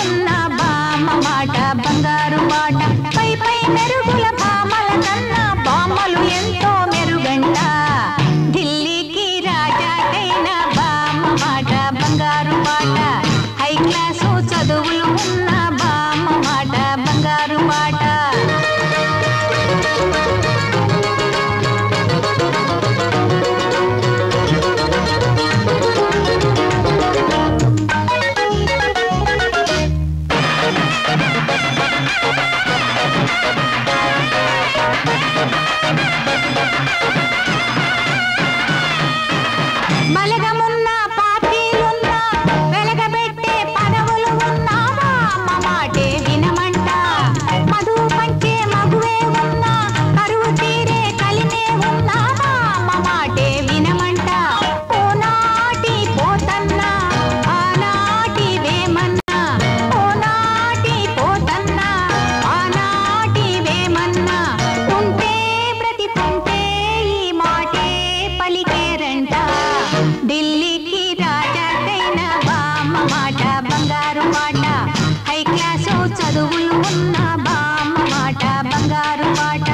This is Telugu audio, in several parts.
ఉన్న బామ్మ మాట బంగారు మాట పై పై మెరుగుల బామల కన్నా బామ్మలు ఎంతో మెరుగంట ఢిల్లీకి రాజాకైన బామ్మ మాట బంగారు మాట హై క్లాసు చదువులు ఉన్న బామ్మ మాట బంగారు మాట బలగమున్న పార్టీలున్న వెలగబెట్టే పదవులు ఉన్న బామ్మ మాటే వినమంట మధు పంచే మగువే ఉన్న కరువు తీరే కలినే ఉన్న బామ్మ మాటే వినమంట ఓనాటి పోతన్న ఆనాటి వేమన్న ఓనాటి పోతన్న ఆనాటి వేమన్న ఉంటే బ్రతికుంటే ఈ మాటే పలికేరంట ఢిల్లీకి రాజాకైన బామ్మ మాట బంగారు మాట హై క్లాసు చదువులు ఉన్న బామ్మ మాట బంగారు మాట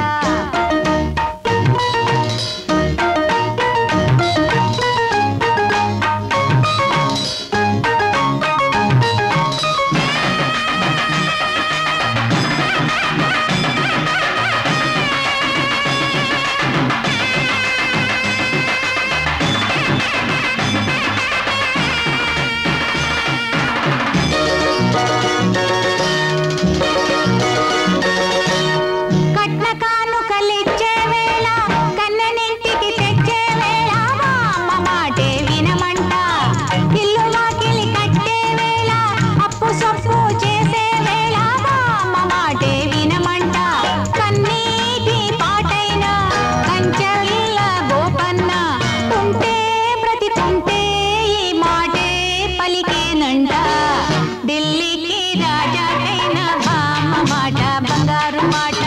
కట్న కానుకలిచ్చే వేళ కన్నెనింటికి తెచ్చే వేళ బామ్మ మాటే వినమంట ఇల్లు వాకిలి కట్టే వేళ అప్పు సొప్పు చేసే వేళ బామ్మ మాటే వినమంట కన్నీటి పాటైన కంచెల్ల గోపన్న ఉంటే బ్రతికుంటే ఈ మాటే పలికేనంట ఢిల్లీకి రాజాకైన బామ్మ మాట బంగారు మాట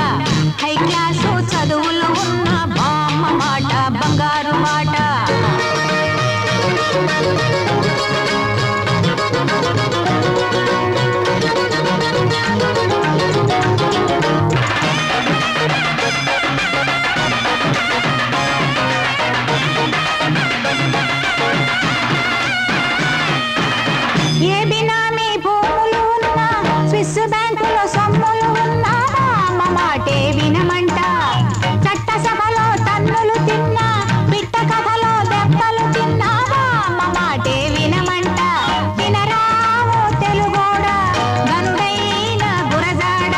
హై క్లాసు చదువులు ఉన్న బామ్మ మాట బంగారు మాట ఏ బినామీ భూములు ఉన్నా స్విస్ బ్యాంకులో సొమ్ములు ఉన్నా బామ్మ మాటే వినమంట చట్టసభలో తన్నులు తిన్నా పిట్ట కథలో దెబ్బలు తిన్నా బామ్మ మాటే వినమంట వినరావు తెలుగోడ గనుడైన గురజాడ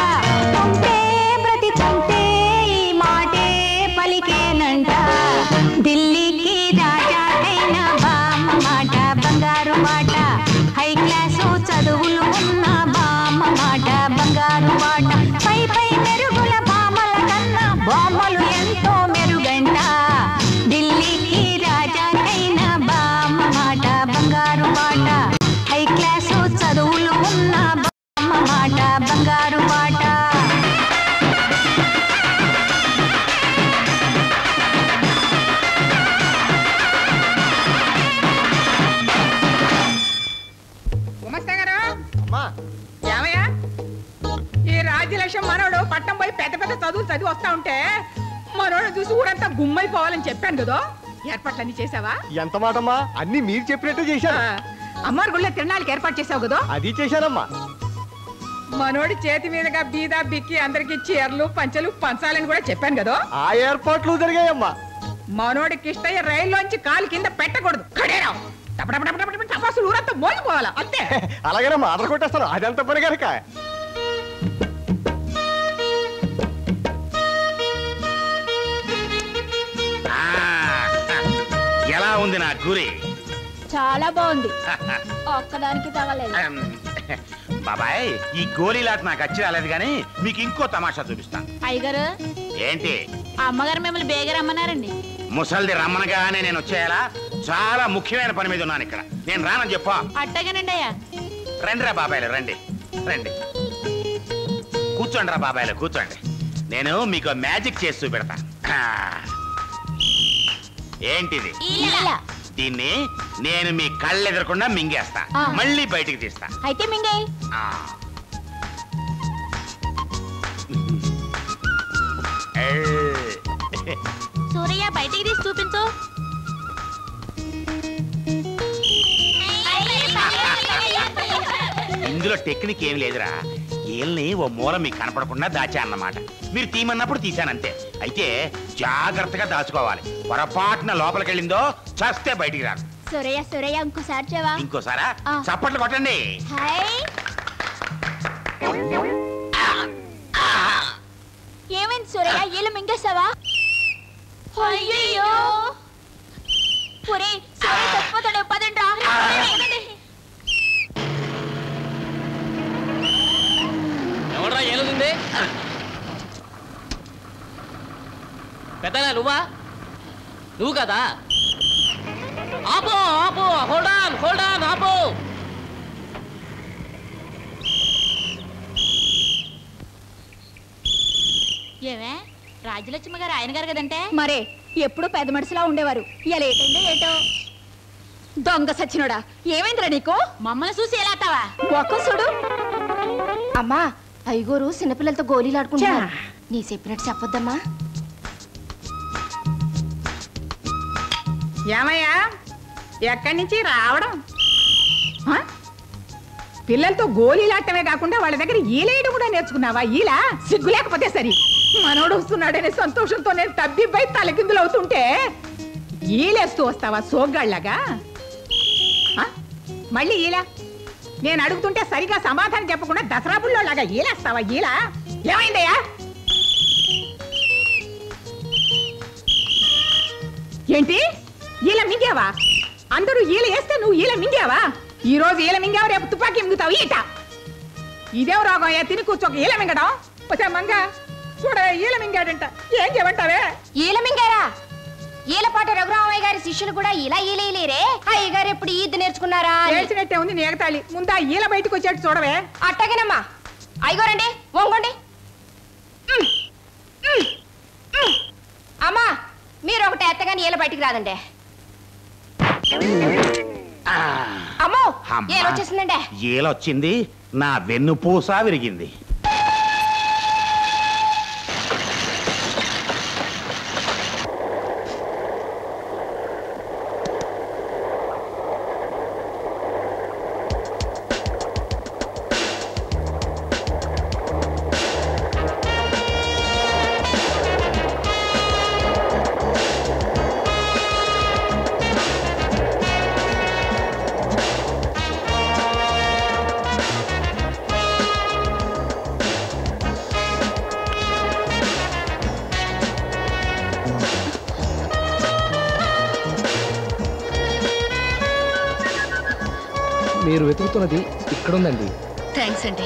ఉంటే బ్రతికుంటే ఈ మాటే పలికేనంట ఢిల్లీకి రాజాకైన బామ్మ మాట బంగారు మాట హై క్లాసు చదువులు ఉన్న బామ్మ మాట బంగారు మాట పై పై మెరుగుల బామల కన్నా బామ్మలు ఎంతో మెరుగంట ఢిల్లీకి రాజాకైన బామ్మ మాట బంగారు మాట హై క్లాసు చదువులు ఉన్న బామ్మ మాట బంగారు మాట ఏమయ్యా ఈ రాజ్యలక్ష్మి మనోడు పట్టం పోయి పెద్ద పెద్ద చదువులు చదివి వస్తా ఉంటే మనోడు చూసి ఊరంతా గుమ్మైపోవాలని చెప్పాను కదా ఏర్పాట్లన్నీ చేసావా ఎంత మాటమ్మా అన్ని మీరు చెప్పినట్టు చేశాను అమ్మారు గుళ్ళో తిరణాలకి ఏర్పాటు చేసావు కదా అది చేశానమ్మా మనోడి చేతి మీదుగా బీదా బిక్కి అందరికి చీరలు పంచలు పంచాలని కూడా చెప్పాను కదా ఆ ఏర్పాట్లు జరిగాయమ్మా మనోడి కిష్టయ్య రైల్లోంచి కాలు కింద పెట్టకూడదు కడేరావు టపాసులు ఊరంతా మోగిపోవాలా అంతే అలాగేనమ్మా ఆర్డర్ కొట్టేస్తాను అదంత పని కనుక ఎలా ఉంది నా గురి చాలా బాగుంది ఒక్కదానికి తగలేదు బాబాయ్ ఈ గోళీలాట నాకు వచ్చి రాలేదు కానీ మీకు ఇంకో తమాషా చూపిస్తాను అయ్యగారు ఏంటి అమ్మగారు మిమ్మల్ని బేగ రమ్మన్నారండి ముసల్ది రమ్మనగానే నేను వచ్చేయాలా చాలా ముఖ్యమైన పని మీద ఉన్నాను ఇక్కడ నేను రానని చెప్పా అట్టగానండి అయ్యా రండిరా బాబాయ్లు రండి రండి కూర్చోండి రా బాబాయ్లు కూర్చోండి నేను మీకు మ్యాజిక్ చేసి చూపెడతా ఏంటిది దీన్ని నేను మీ కళ్ళు ఎదురకుండా మింగేస్తా, మళ్ళీ బయటికి తీస్తా. అయితే మింగే. సూరయ్య బయటికి తీసి చూపించు. ఇందులో టెక్నిక్ ఏం లేదురా, ఏల్ని ఓ మూల మీకు కనపడకుండా దాచా అన్నమాట. మీరు తీమన్నప్పుడు తీశానంతే. అయితే జాగ్రత్తగా దాచుకోవాలి. పొరపాటున లోపలికి వెళ్ళిందో చస్తే బయటికి రాదు. సూరయ్య ఇంకోసారి చెవా. ఇంకోసారా? చప్పట్లు కొట్టండి. ఏమైంది సూరయ్య, ఈల మింగేసావా? అయ్యో ఒరేయ్ సూరయ్య చచ్చిపోతాడు, పదండ్రా. ఎవడ్రా ఏలుంది? పెద్దనా నువ్వా? నువ్వు కదా? ఆపో ఆపో, హోల్డ్ ఆన్ ఆపో. ఏమే రాజ్యలక్ష్మి గారు ఆయన గారు కదంటే? మరే ఎప్పుడు పెద్ద మనిషిలా ఉండేవారు. ఇలా ఏటైందో ఏటో. దొంగ సచ్చినోడా, ఏమైందిరా నీకు? మమ్మల్ని చూసి ఎలా అత్తావా? ఒక్క చూడు. అమ్మా, ఐగోరు చిన్నపిల్లలతో గోళీలు ఆడుకుంటున్నారు. నీ చెప్పినట్టు చెప్పొద్దమ్మా. ఏమయ్యా, ఎక్కడి నుంచి రావడం? పిల్లలతో గోళీలాటమే కాకుండా వాళ్ళ దగ్గర ఈలేయడం కూడా నేర్చుకున్నావా? ఈలా సిగ్గు లేకపోతే సరి. మనోడు వస్తున్నాడనే సంతోషంతో నేను తబ్బిబ్బై తలకిందులు అవుతుంటే ఈలేస్తూ వస్తావా సోగ్గాళ్ళగా? మళ్ళీ ఈలా నేను అడుగుతుంటే సరిగా సమాధానం చెప్పకుండా దసరా బుల్లోలాగా ఈలేస్తావా? ఈలా ఏమైందయ్యా? ఏంటి ఈల మింగావా? అందరూ ఈల వేస్తే నువ్వు ఈల మింగావా? ఈ రోజు ఈల మింగావు, రేపు తుపాకీ మింగుతావు. ఈట ఇదేం రోగం అయ్యా? తిని కూర్చోక ఈల మింగడం. వచ్చా మంగ చూడ, ఈల మింగాడంట. ఏం చేయమంటావే? ఈల మింగారా? ఈలపాట రఘురామయ్య గారి శిష్యులు కూడా ఇలా ఈలేరే. అయ్య గారు ఎప్పుడు ఈద్దు నేర్చుకున్నారా? నేర్చినట్టే ఉంది నీ ఎగతాళి. ముందా ఈల బయటకు వచ్చేట్టు చూడవే. అట్టగేనమ్మా. అయ్యగోరండి, వంగండి. అమ్మా, మీరు ఒకటి ఎత్తగాని ఈల బయటికి రాదండి. అమ్మో, ఏలొచ్చేసిందండి. ఏలొచ్చింది, నా వెన్నుపూస విరిగింది. మీరు వెతుకుతున్నది ఇక్కడుందండి. థ్యాంక్స్ అండి.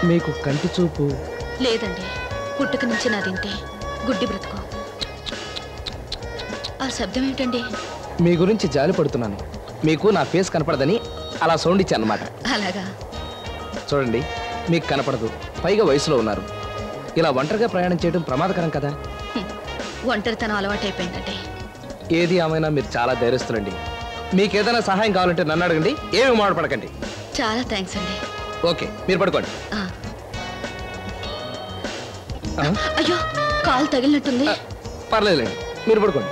మీకు కంటి చూపు లేదండి, పుట్టుక నుంచి నాదింతే గుడ్డి బ్రతుకు. ఆ శబ్దం ఏంటండి? మీ గురించి జాలి పడుతున్నాను. మీకు నా ఫేస్ కనపడదని అలా సౌండ్ ఇచ్చాను అన్నమాట. అలాగా? చూడండి, మీకు కనపడదు, పైగా వయసులో ఉన్నారు. ఇలా ఒంటరిగా ప్రయాణం చేయడం ప్రమాదకరం కదా. ఒంటరితనం అలవాటైపోయిందండి. ఏది ఏమైనా మీరు చాలా ధైర్యస్తులండి. మీకేదైనా సహాయం కావాలంటే నన్ను అడగండి, ఏమి మాట్లాడపడకండి. చాలా థ్యాంక్స్ అండి. ఓకే, మీరు పడుకోండి. అయ్యో, కాలు తగిలినట్టుంది. పర్లేదులేండి, మీరు పడుకోండి.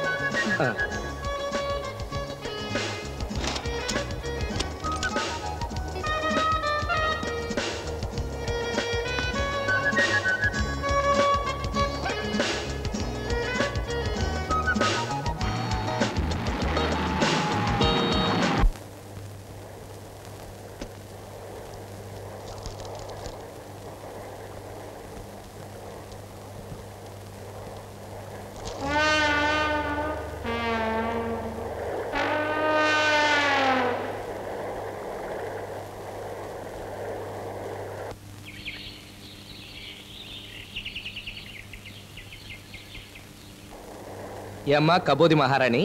ఏమ్మా కబోది మహారాణి,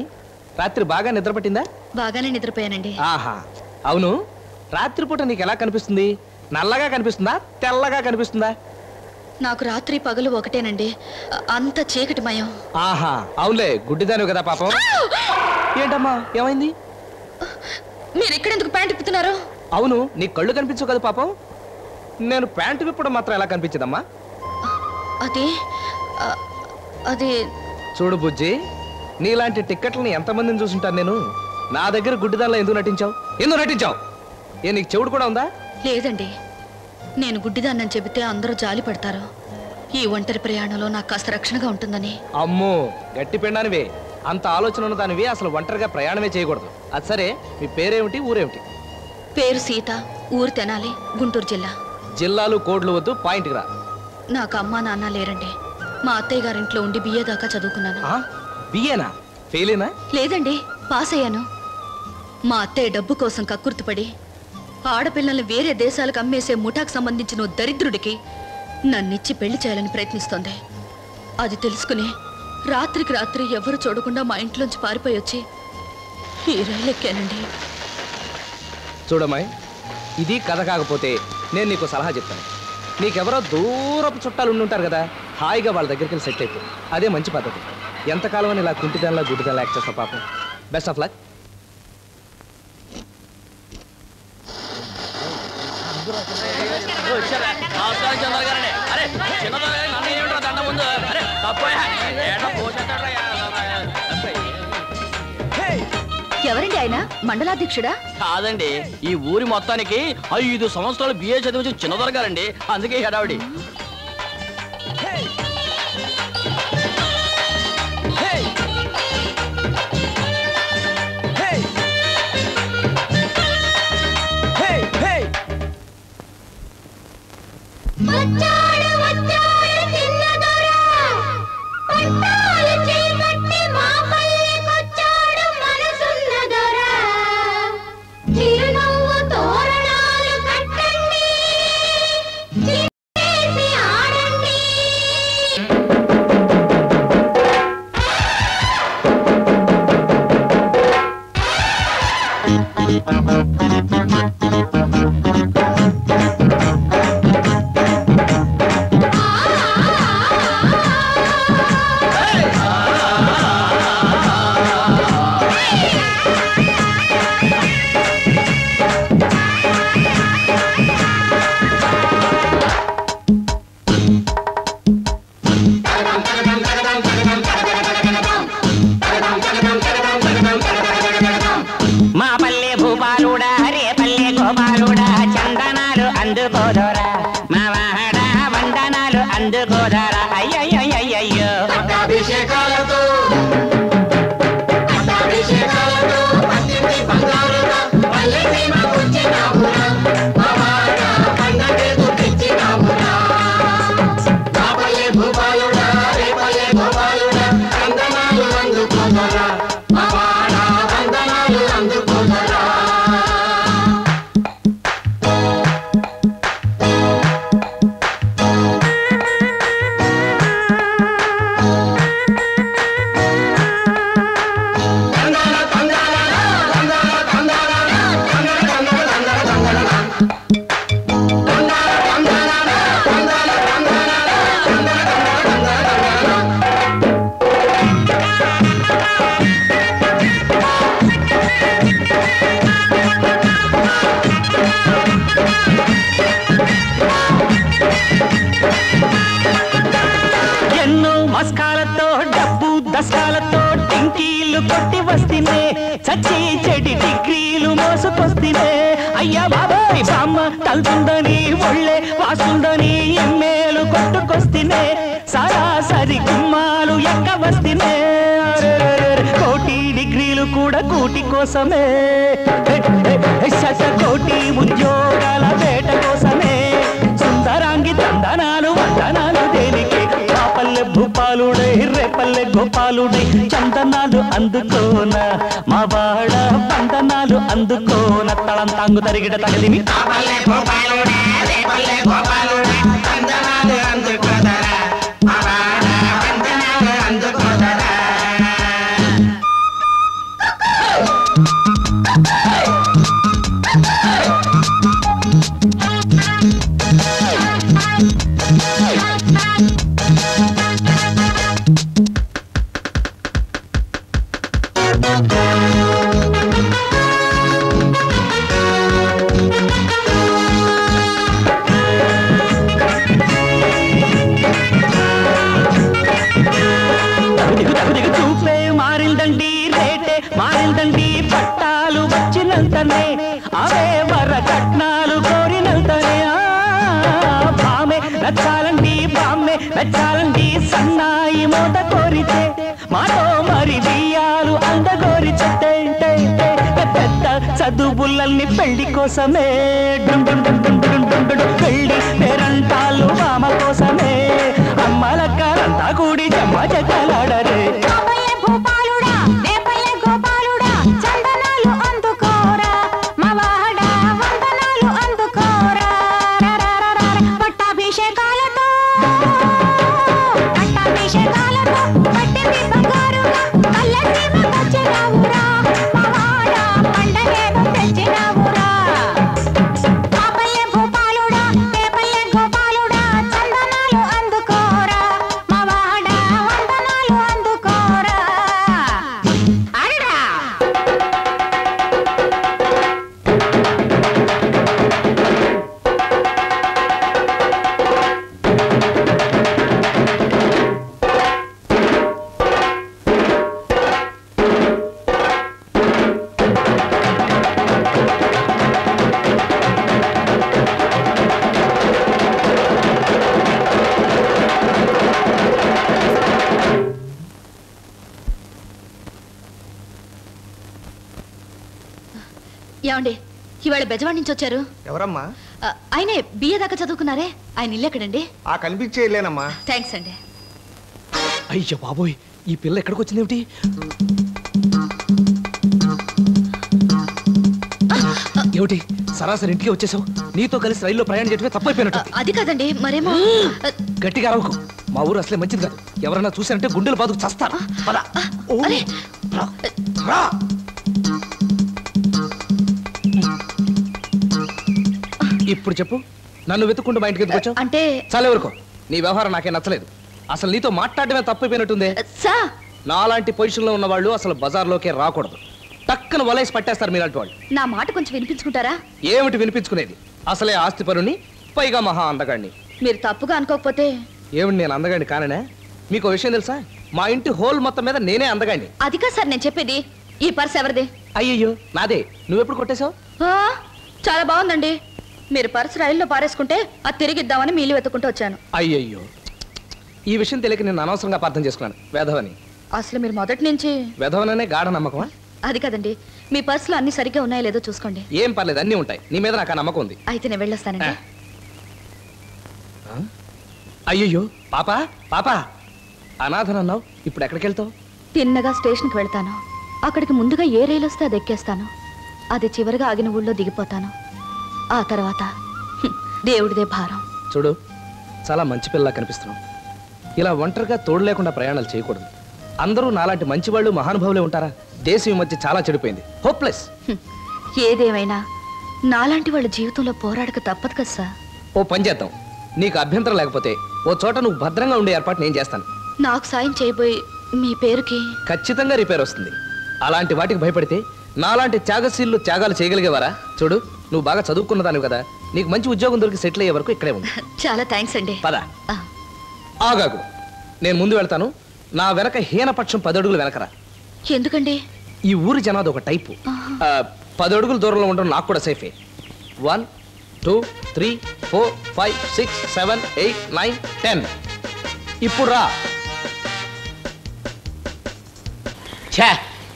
రాత్రి బాగా నిద్రపట్టిందా? బాగానే నిద్రపోయానండి. ఆహా, అవును, రాత్రిపూట నీకు ఎలా కనిపిస్తుంది? నల్లగా కనిపిస్తుందా, తెల్లగా కనిపిస్తుందా? నాకు రాత్రి పగలు ఒకటేనండి, అంత చీకటిమయం. ఆహా, అవునులే, గుడ్డిదానివి కదా పాపం. ఏంటమ్మా ఏమైంది? మీరు ఎక్కడెందుకు ప్యాంట్ ఇప్పుతున్నారు? అవును, నీ కళ్ళు కనిపించవు కదా పాపం. నేను ప్యాంటు విప్పడం మాత్రం ఎలా కనిపించదమ్మా? అది చూడు బుజ్జి, నీలాంటి టిక్కెట్లని ఎంతమందిని చూసుంటాను నేను. నా దగ్గర గుడ్డిదానిలో ఎందుకు నటించావు? నీకు చెవుడు కూడా ఉందా? లేదండి, నేను గుడ్డిదాన్నని చెబితే అందరూ జాలి పడతారు. ఈ ఒంటరి ప్రయాణంలో నాకు కాస్త రక్షణగా ఉంటుందని. అమ్మో, గట్టి పెండానివే. అంత ఆలోచన ఉన్న దానివి అసలు ఒంటరిగా ప్రయాణమే చేయకూడదు. అది సరే, మీ పేరేమిటి, ఊరేమిటి? పేరు సీత, ఊరు తెనాలి, గుంటూరు జిల్లా. జిల్లాలు కోడ్లు వద్దు, పాయింట్కి రా. నాకు అమ్మా నాన్న లేరండి. మా అత్తయ్య గారింట్లో ఉండి బిఏ దాకా చదువుకున్నాను. బిఏనా? ఫెయిలేనా? లేదండి, పాస్ అయ్యాను. మా అత్తయ్య డబ్బు కోసం కక్కుర్తిపడి ఆడపిల్లల్ని వేరే దేశాలకు అమ్మేసే ముఠాకు సంబంధించిన దరిద్రుడికి నన్నిచ్చి పెళ్లి చేయాలని ప్రయత్నిస్తోంది. అది తెలుసుకుని రాత్రికి రాత్రి ఎవరు చూడకుండా మా ఇంట్లోంచి పారిపోయి వచ్చి ఈ రైలు ఎక్కానండి. చూడమ్మాయి, ఇది కథ కాకపోతే నేను నీకు సలహా చెప్తాను. నీకెవరో దూరపు చుట్టాలు ఉండుంటారు కదా, హాయిగా వాళ్ళ దగ్గరికి వెళ్ళి సెట్ అయిపో. అదే మంచి పద్ధతి. ఎంతకాలం అని ఇలా కుంటిదానిలా గుడ్డిదానిలా యాక్ట్ చేస్తావు పాపం. Best of luck. ఎవరండి ఆయన? మండలాధ్యక్షుడా? కాదండి, ఈ ఊరి మొత్తానికి 5 సంవత్సరాలు బిఏ చదివి చిన్నదొర గారండి. అందుకే హడావిడి. కోటి ఉద్యోగాల వేట కోసమే సుందరాంగి దందనాలు వందనాలు దేనికి పల్లె భూపాలుడై రేపల్లె గోపాలుడై చందనాలు అందుకోన మా వాడ వందనాలు అందుకోన తళం తాంగు తరిగిడ తగదిమి పల్లె భూపాలుడై రేపల్లె గోపాలుడై చందనాలు అందుకోదరా మా వాడ వందనాలు అందుకోదరా. భామే వరకట్నాలు కోరినంతనే భామే నచ్చాలండి బామ్మే నచ్చాలండి సన్నాయి మోత కోరితే మాతో మరి బియ్యాలు అందగోరి చెట్టే పెద్ద చదువులన్నీ పెళ్లి కోసమే పెళ్లి పేరంటాలు మామ కోసమే అమ్మలక్కలంతా కూడి జమ్మ చెక్కలాడరే ఏమండి ఇవాళ బెజవాడి నుంచి వచ్చారు ఎవరమ్మా? ఆయనే బిఏ దాకా చదువుకున్నారే, ఆయన ఇల్లు ఎక్కడండి? ఆ కనిపించేలేనమ్మా. థ్యాంక్స్ అండి. అయ్యో బాబోయ్, ఈ పిల్ల ఎక్కడికి వచ్చింది ఏమిటి? ఏమిటి సరాసరి ఇంటికి వచ్చేసావు? నీతో కలిసి రైల్లో ప్రయాణం చేయటమే తప్పైపోయినట్టు. అది కాదండి, మరేమో. గట్టిగా అరవకు, మా ఊరు అసలే మంచిది కాదు. ఎవరన్నా చూసారంటే గుండెలు బాదుకు చస్తారు. పద. ఇప్పుడు చెప్పు, నన్ను వెతుక్కుంటూ మా ఇంటికి ఎందుకు వచ్చావు? అంటే చాలా వరకు నీ వ్యవహారం నాకే నచ్చలేదు. అసలు నీతో మాట్లాడమే తప్పైపోయినట్టుంది. నాలాంటి పొజిషన్ లో ఉన్న వాళ్ళు అసలు బజార్లోకే రాకూడదు. టక్కన వలేసి పట్టేస్తారు మీలాంటి వాళ్ళు. నా మాట కొంచెం వినిపించుకుంటారా? ఏమిటి వినిపించుకునేది? అసలే ఆస్తి పరుని, పైగా మహా అందగాడిని. మీరు తప్పుగా అనుకోకపోతే. ఏమిటి నేను అందగాడిని కాననే? మీకు విషయం తెలుసా? మా ఇంటి హోల్ మొత్తం మీద నేనే అందగాడిని. అది కాదు సార్ నేను చెప్పేది. ఈ పర్స్ ఎవరిది? అయ్యయ్యో నాదే. నువ్వెప్పుడు కొట్టేశావు? చాలా బాగుందండి. మీరు పర్స్ రైల్లో పారేసుకుంటే అది తిరిగిద్దామని మీలు వెతుకుంటూ వచ్చాను. అయ్యయ్యో, ఈ విషయం తెలియక నేను అనవసరంగా అర్థం చేసుకున్నాను. వేధవని. అసలు మీరు మొదటి నుంచి వేధవననే గాఢ నమ్మకమా? అది కదండి, మీ పర్సులో అన్ని సరిగ్గా ఉన్నాయో లేదో చూసుకోండి. ఏం పర్లేదు, అన్నీ ఉంటాయి. నీ మీద నాకు ఆ నమ్మకం ఉంది. అయితే నేను వెళ్ళొస్తానండి. అయ్యయ్యో పాపా పాపా, అనాథనన్నావు, ఇప్పుడు ఎక్కడికి వెళ్తావు? తిన్నగా స్టేషన్కి వెళ్తాను. అక్కడికి ముందుగా ఏ రైలు వస్తే అది ఎక్కేస్తాను. అది చివరిగా ఆగిన ఊళ్ళో దిగిపోతాను. ఆ తర్వాత దేవుడిదే భారం. చూడు, చాలా మంచి పిల్లలా కనిపిస్తున్నావు. ఇలా ఒంటరిగా తోడు లేకుండా ప్రయాణాలు చేయకూడదు. అందరూ నాలాంటి మంచి వాళ్ళు మహానుభావులే ఉంటారా? దేశం ఈ మధ్య చాలా చెడిపోయింది. హోప్లెస్. ఏదేమైనా నాలాంటి వాళ్ళ జీవితంలో పోరాడక తప్పదు కదా సార్. ఓ పని చేద్దాం, నీకు అభ్యంతరం లేకపోతే ఓ చోట నువ్వు భద్రంగా ఉండే ఏర్పాటు నేను చేస్తాను. నాకు సాయం చేయబోయి మీ పేరుకి ఖచ్చితంగా రిపేర్ వస్తుంది. అలాంటి వాటికి భయపడితే నాలాంటి త్యాగశీలు త్యాగాలు చేయగలిగేవారా? చూడు, నువ్వు బాగా చదువుకున్నదానివి కదా, నీకు మంచి ఉద్యోగం దొరికి సెటిల్ అయ్యే వరకు ఇక్కడే ఉంది. చాలా థ్యాంక్స్ అండి. పద. ఆగాగు, నేను ముందు వెళ్తాను. నా వెనక హీనపక్షం 10 అడుగులు వెనకరా. ఎందుకండి? ఈ ఊరి జనాది ఒక టైపు. 10 అడుగుల దూరంలో ఉండడం నాకు కూడా సేఫే. 1 2 3 4 5 6 7 8 9 10. ఇప్పుడు రా.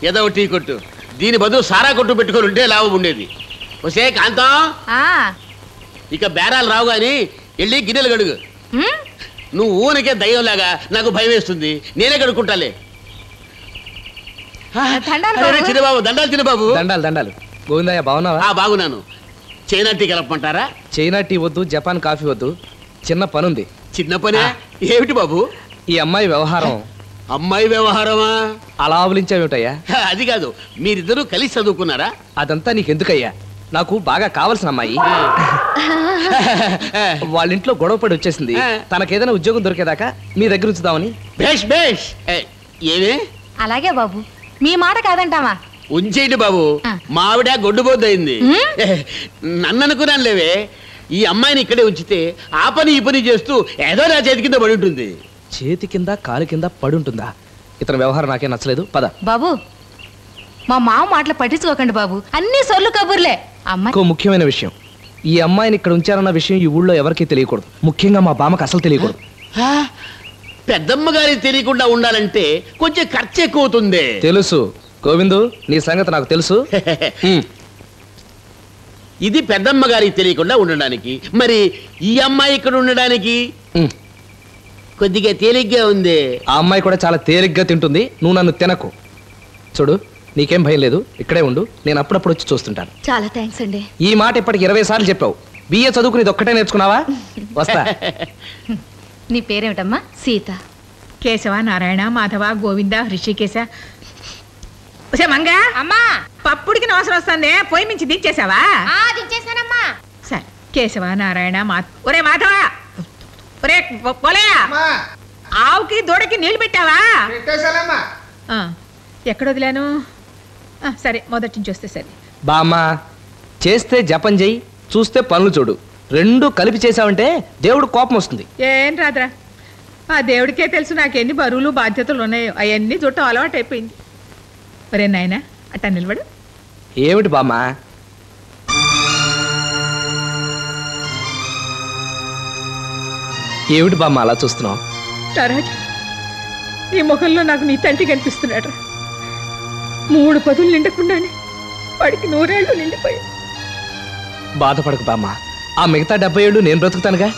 ఏదో టీ కొట్టు, దీని బదులు సారా కొట్టు పెట్టుకొని ఉంటే లాభం ఉండేది. వసే కాంతం, ఇక బేరాలు రావు గాని వెళ్ళి గిన్నెలు గడుగు. నువ్వు ఊనకే దయ్యంలాగా నాకు భయం వేస్తుంది. నేనే కడుక్కుంటాలే. చిన్నబాబు దండాలు. చిన్నబాబు దండాలు దండాలు. గోవిందయ్య బాగున్నావా? బాగున్నాను. చైనా టీ కలపమంటారా? చైనా టీ వద్దు, జపాన్ కాఫీ వద్దు. చిన్న పనుంది. చిన్న పనే? ఏమిటి బాబు? ఈ అమ్మాయి వ్యవహారం. అమ్మాయి వ్యవహారమా? అలా ఆవులించావేమిటయ్యా? అది కాదు, మీరిద్దరూ కలిసి చదువుకున్నారా? అదంతా నీకెందుకయ్యా? నాకు బాగా కావలసిన అమ్మాయి. వాళ్ళ ఇంట్లో గొడవపడి వచ్చేసింది. తనకేదైనా ఉద్యోగం దొరికేదాకా మీ దగ్గర ఉంచుదామని. బేష్ బేష్. ఏమే? అలాగే బాబు, మీ మాట కాదంటావా? ఉంచేయండి బాబు. మావిడ గొడ్డుబోద్దయింది. నన్ను అనుకున్నాను లేవే, ఈ అమ్మాయిని ఇక్కడే ఉంచితే ఆ పని ఈ పని చేస్తూ ఏదో నా చేతి కింద పడి ఉంటుంది. చేతి కింద కాలు కింద పడుంటుందా? ఇతని వ్యవహారం నాకే నచ్చలేదు. పద. బాబు, మా మామ మాటలు పట్టించుకోకండి బాబు, అన్ని సొల్లు కబుర్లే. ఇంకో ముఖ్యమైన విషయం, ఈ అమ్మాయిని ఇక్కడ ఉంచారన్న విషయం ఈ ఊళ్ళో ఎవరికీ తెలియకూడదు, ముఖ్యంగా మా బామ్మకు అసలు తెలియకూడదు. పెద్దమ్మ గారికి తెలియకుండా ఉండాలంటే కొంచెం ఖర్చు ఎక్కువ అవుతుంది. తెలుసు గోవిందు, నీ సంగతి నాకు తెలుసు. ఇది పెద్దమ్మ గారికి తెలియకుండా ఉండడానికి, మరి ఈ అమ్మాయి ఇక్కడ ఉండడానికి కొద్దిగా తేలిగ్గా ఉంది. ఆ అమ్మాయి కూడా చాలా తేలిగ్గా తింటుంది, నువ్వు నన్ను తినకు. చూడు, నీకేం భయం లేదు, ఇక్కడే ఉండు, నేను అప్పుడప్పుడు వచ్చి చూస్తుంటాను. చాలా థ్యాంక్స్ అండి. ఈ మాట ఇప్పటికి 20 సార్లు చెప్పావు. బిఏ చదువుకుని ఇది ఒక్కటే నేర్చుకున్నావా? వస్తా. నీ పేరేమిటమ్మా? సీత. కేశవ, నారాయణ, మాధవ, గోవింద, హృషికేశ. మంగా అమ్మా పప్పుడికి అవసరం వస్తుంది, పొయ్యి మించి దించేసావా? దించేసానమ్మా. సరే, కేశవ, నారాయణ, ఒరే మాధవ, ఒరే పోలేయా, ఆవుకి దూడకి నీళ్లు పెట్టావా? ఎక్కడ వదిలాను? సరే, మొదటి నుంచి వస్తే సరే. బామ్మ, చేస్తే జపం చెయ్యి, చూస్తే పనులు చూడు, రెండు కలిపి చేసావంటే దేవుడు కోపం వస్తుంది. ఏం రాదురా, ఆ దేవుడికే తెలుసు నాకెన్ని బరువులు బాధ్యతలు ఉన్నాయో, అవన్నీ చుట్టం అలవాటు అయిపోయింది. ఒరే నాయన, అట్టా నిలబడు. ఏమిటి బామ్మ? ఏమిటి బామ్మ అలా చూస్తున్నావు? రాజు, ఈ ముఖంలో నాకు నీ తండ్రి కనిపిస్తున్నాడు. 3 పదులు నిండకుండానే వాడికి 100 ఏళ్ళు నిండిపోయాయి. బాధపడకు బామ్మ, ఆ మిగతా 70 ఏళ్ళు నేను బ్రతుకుతానుగా.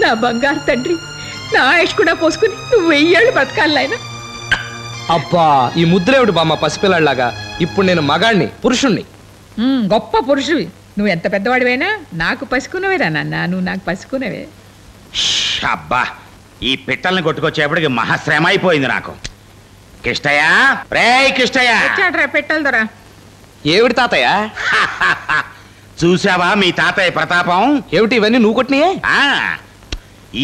నా బంగారు తండ్రి, నా ఆయుష్ కూడా పోసుకుని నువ్వు 1000 ఏళ్ళు బ్రతకాలి నాయన. అబ్బా, ఈ ముద్రేవిడు బామ్మ పసిపిల్లాడిలాగా. ఇప్పుడు నేను మగాణ్ణి, పురుషుణ్ణి. గొప్ప పురుషువి. నువ్వు ఎంత పెద్దవాడివైనా నాకు పసుకున్నవేరా నాన్న, నువ్వు నాకు పసుకున్నవే. అబ్బా, ఈ పిట్టల్ని కొట్టుకొచ్చేపటికి మహాశ్రమ అయిపోయింది నాకు. కిష్టయ్య, రే కిష్టయ్య, వచ్చాడ్రా పెట్టాలి దొరా. ఏమిటి తాతయ్య? చూసావా మీ తాతయ్య ప్రతాపం? ఏమిటి ఇవన్నీ నువ్వు కొట్టినాయే?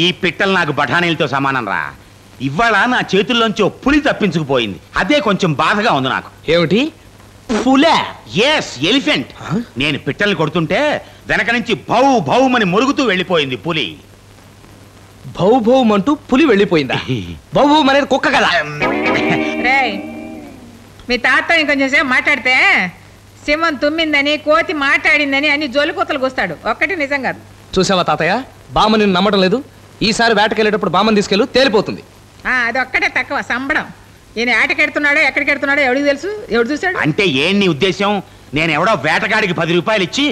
ఈ పిట్టలు నాకు బఠానీలతో సమానం రా. ఇవాళ నా చేతుల్లోంచి ఓ పులి తప్పించుకుపోయింది, అదే కొంచెం బాధగా ఉంది నాకు. ఏమిటి? పులే? Yes, elephant. నేను పిట్టల్ని కొడుతుంటే వెనక నుంచి భౌ భౌమని మురుగుతూ వెళ్ళిపోయింది పులి. భౌ భౌమంటూ పులి వెళ్ళిపోయిందా? భౌ భౌం అనేది కుక్క కదా. రే, మీ తాత ఇంకొంచెం సేపు మాట్లాడితే సింహం తుమ్మిందని, కోతి మాట్లాడిందని అన్ని జోలికూతలకు వస్తాడు. ఒక్కటి నిజం కాదు. చూసావా తాతయ్య, బామ్మ నిన్ను నమ్మటం లేదు. ఈసారి వేటకెళ్ళేటప్పుడు బామ్మని తీసుకెళ్ళు, తేలిపోతుంది. అది ఒక్కటే తక్కువ సంబడం. ఈయన ఆటకెడుతున్నాడో ఎక్కడికి ఎడుతున్నాడో ఎవడికి తెలుసు? ఎవడు చూశాడు? అంటే ఏం నీ ఉద్దేశం? నేను ఎవడో వేటగాడికి 10 రూపాయలు ఇచ్చి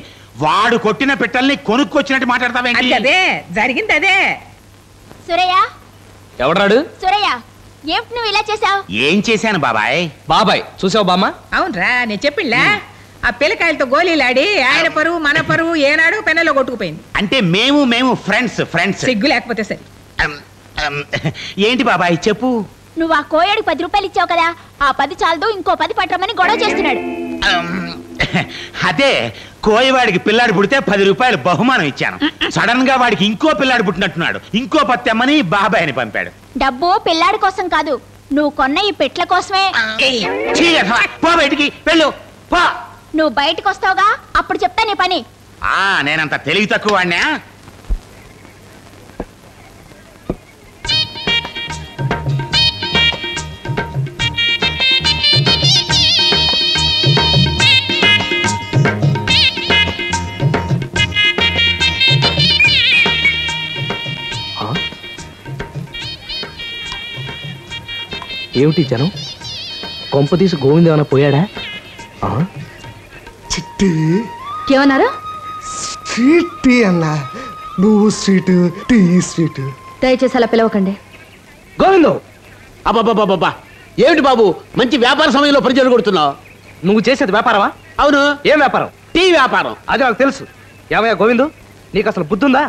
వాడు కొట్టిన పిట్టల్ని కొనుక్కొచ్చినట్టు మాట్లాడతావేంటి? అదే జరిగింది, అదే. సురయ్య, ఎవడాడు? సురయ్య, ఏమిటి నువ్వు ఇలా చేసావు? ఏం చేశాను బాబాయ్? బాబాయ్, చూసావు బామ్మ? అవునరా, నేను చెప్పిండ్లా, ఆ పిల్లకాయలతో గోళీలాడి ఆయన పరువు మన పరువు ఏనాడు పెన్నెలో కొట్టుకుపోయింది. అంటే మేము ఫ్రెండ్స్. సిగ్గు లేకపోతే సరే. ఏంటి బాబాయ్ చెప్పు. నువ్వు ఆ కోయడికి 10 రూపాయలు ఇచ్చావు కదా, ఆ 10 చాలదు, ఇంకో 10 పట్టమని గొడవ చేస్తున్నాడు. అదే, కోయవాడికి పిల్లాడు పుడితే 10 రూపాయలు బహుమానం ఇచ్చాను. సడన్ గా వాడికి ఇంకో పిల్లాడు పుట్టినట్టున్నాడు, ఇంకో 10 తెమ్మని బాబాయ్ని పంపాడు. డబ్బు పిల్లాడి కోసం కాదు, నువ్వు కొన్న ఈ పెట్ల కోసమే. పో బయటికి, వెళ్ళు పో. నువ్వు బయటకు వస్తావుగా, అప్పుడు చెప్తా నీ పని. నేనంత తెలివి తక్కువ వాడినా? ఏమిటి జనం? కొంప తీసి గోవింద ఏమైనా పోయాడా? చిట్టి ఏమన్నారు? స్ట్రీట్ టీ అన్నా. నువ్వు స్ట్రీట్, టీ స్ట్రీట్. దయచేసి అలా పిలవకండి. గోవిందు! అబ్బాబాబా, ఏమిటి బాబు మంచి వ్యాపార సమయంలో పరిచయం కొడుతున్నావు? నువ్వు చేసేది వ్యాపారమా? అవును. ఏం వ్యాపారం? టీ వ్యాపారం. అది నాకు తెలుసు. ఏమయ్యా గోవిందు, నీకు అసలు బుద్ధుందా?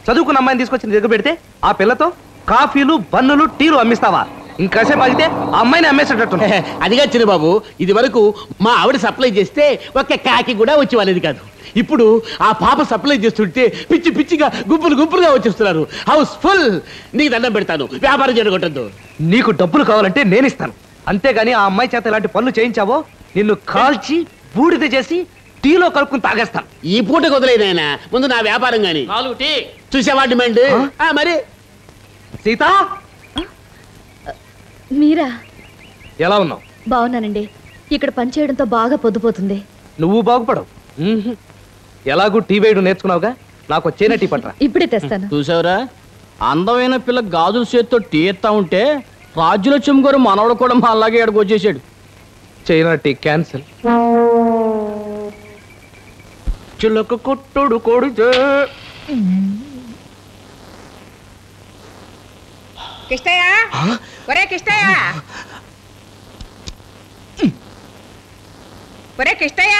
చదువుకున్న అమ్మాయిని తీసుకొచ్చి దగ్గర పెడితే ఆ పిల్లతో కాఫీలు, బన్నులు, టీలు అమ్మిస్తావా? ఇంకాసేపు ఆగితే ఆ అమ్మాయిని అమ్మేసేటట్టు. అదిగా చిన్న బాబు, ఇది వరకు మా ఆవిడ సప్లై చేస్తే ఒక్క కాకి కూడా వచ్చి వాళ్ళది కాదు. ఇప్పుడు ఆ పాప సప్లై చేస్తుంటే పిచ్చి పిచ్చిగా గుంపులుగా వచ్చేస్తున్నారు. House full. నీకు దండం పెడతాను, వ్యాపారం జరగొట్టద్దు. నీకు డబ్బులు కావాలంటే నేను ఇస్తాను, అంతేగాని ఆ అమ్మాయి చేత ఇలాంటి పనులు చేయించావో నిన్ను కాల్చి బూడిద చేసి టీలో కలుపుకుని తాగేస్తాను. ఈ పూట కుదలేదైనా ముందు నా వ్యాపారం గాని. చూసావా డిమాండ్? మరి సీత, మీరా? ఎలా ఉన్నావు? బాగున్నానండి. ఇక్కడ పనిచేయడంతో బాగా పొద్దుపోతుంది. నువ్వు బాగుపడవు. ఎలాగూ టీ వేయడం నేర్చుకున్నావుగా, నాకు వచ్చేనా టీ పట్రా. ఇప్పుడే తెస్తాను. చూసావురా, అందమైన పిల్ల గాజుల చేతితో టీ ఎత్తా ఉంటే రాజ్యలక్ష్మి గారు మనవడు కూడా మా అలాగే ఎడకు వచ్చేసాడు. China tea cancel. చిలక కొట్టుడు కొడితే కిష్టయ్య, ఒరే కిష్టయ్య, ఒరే కిష్టయ్య,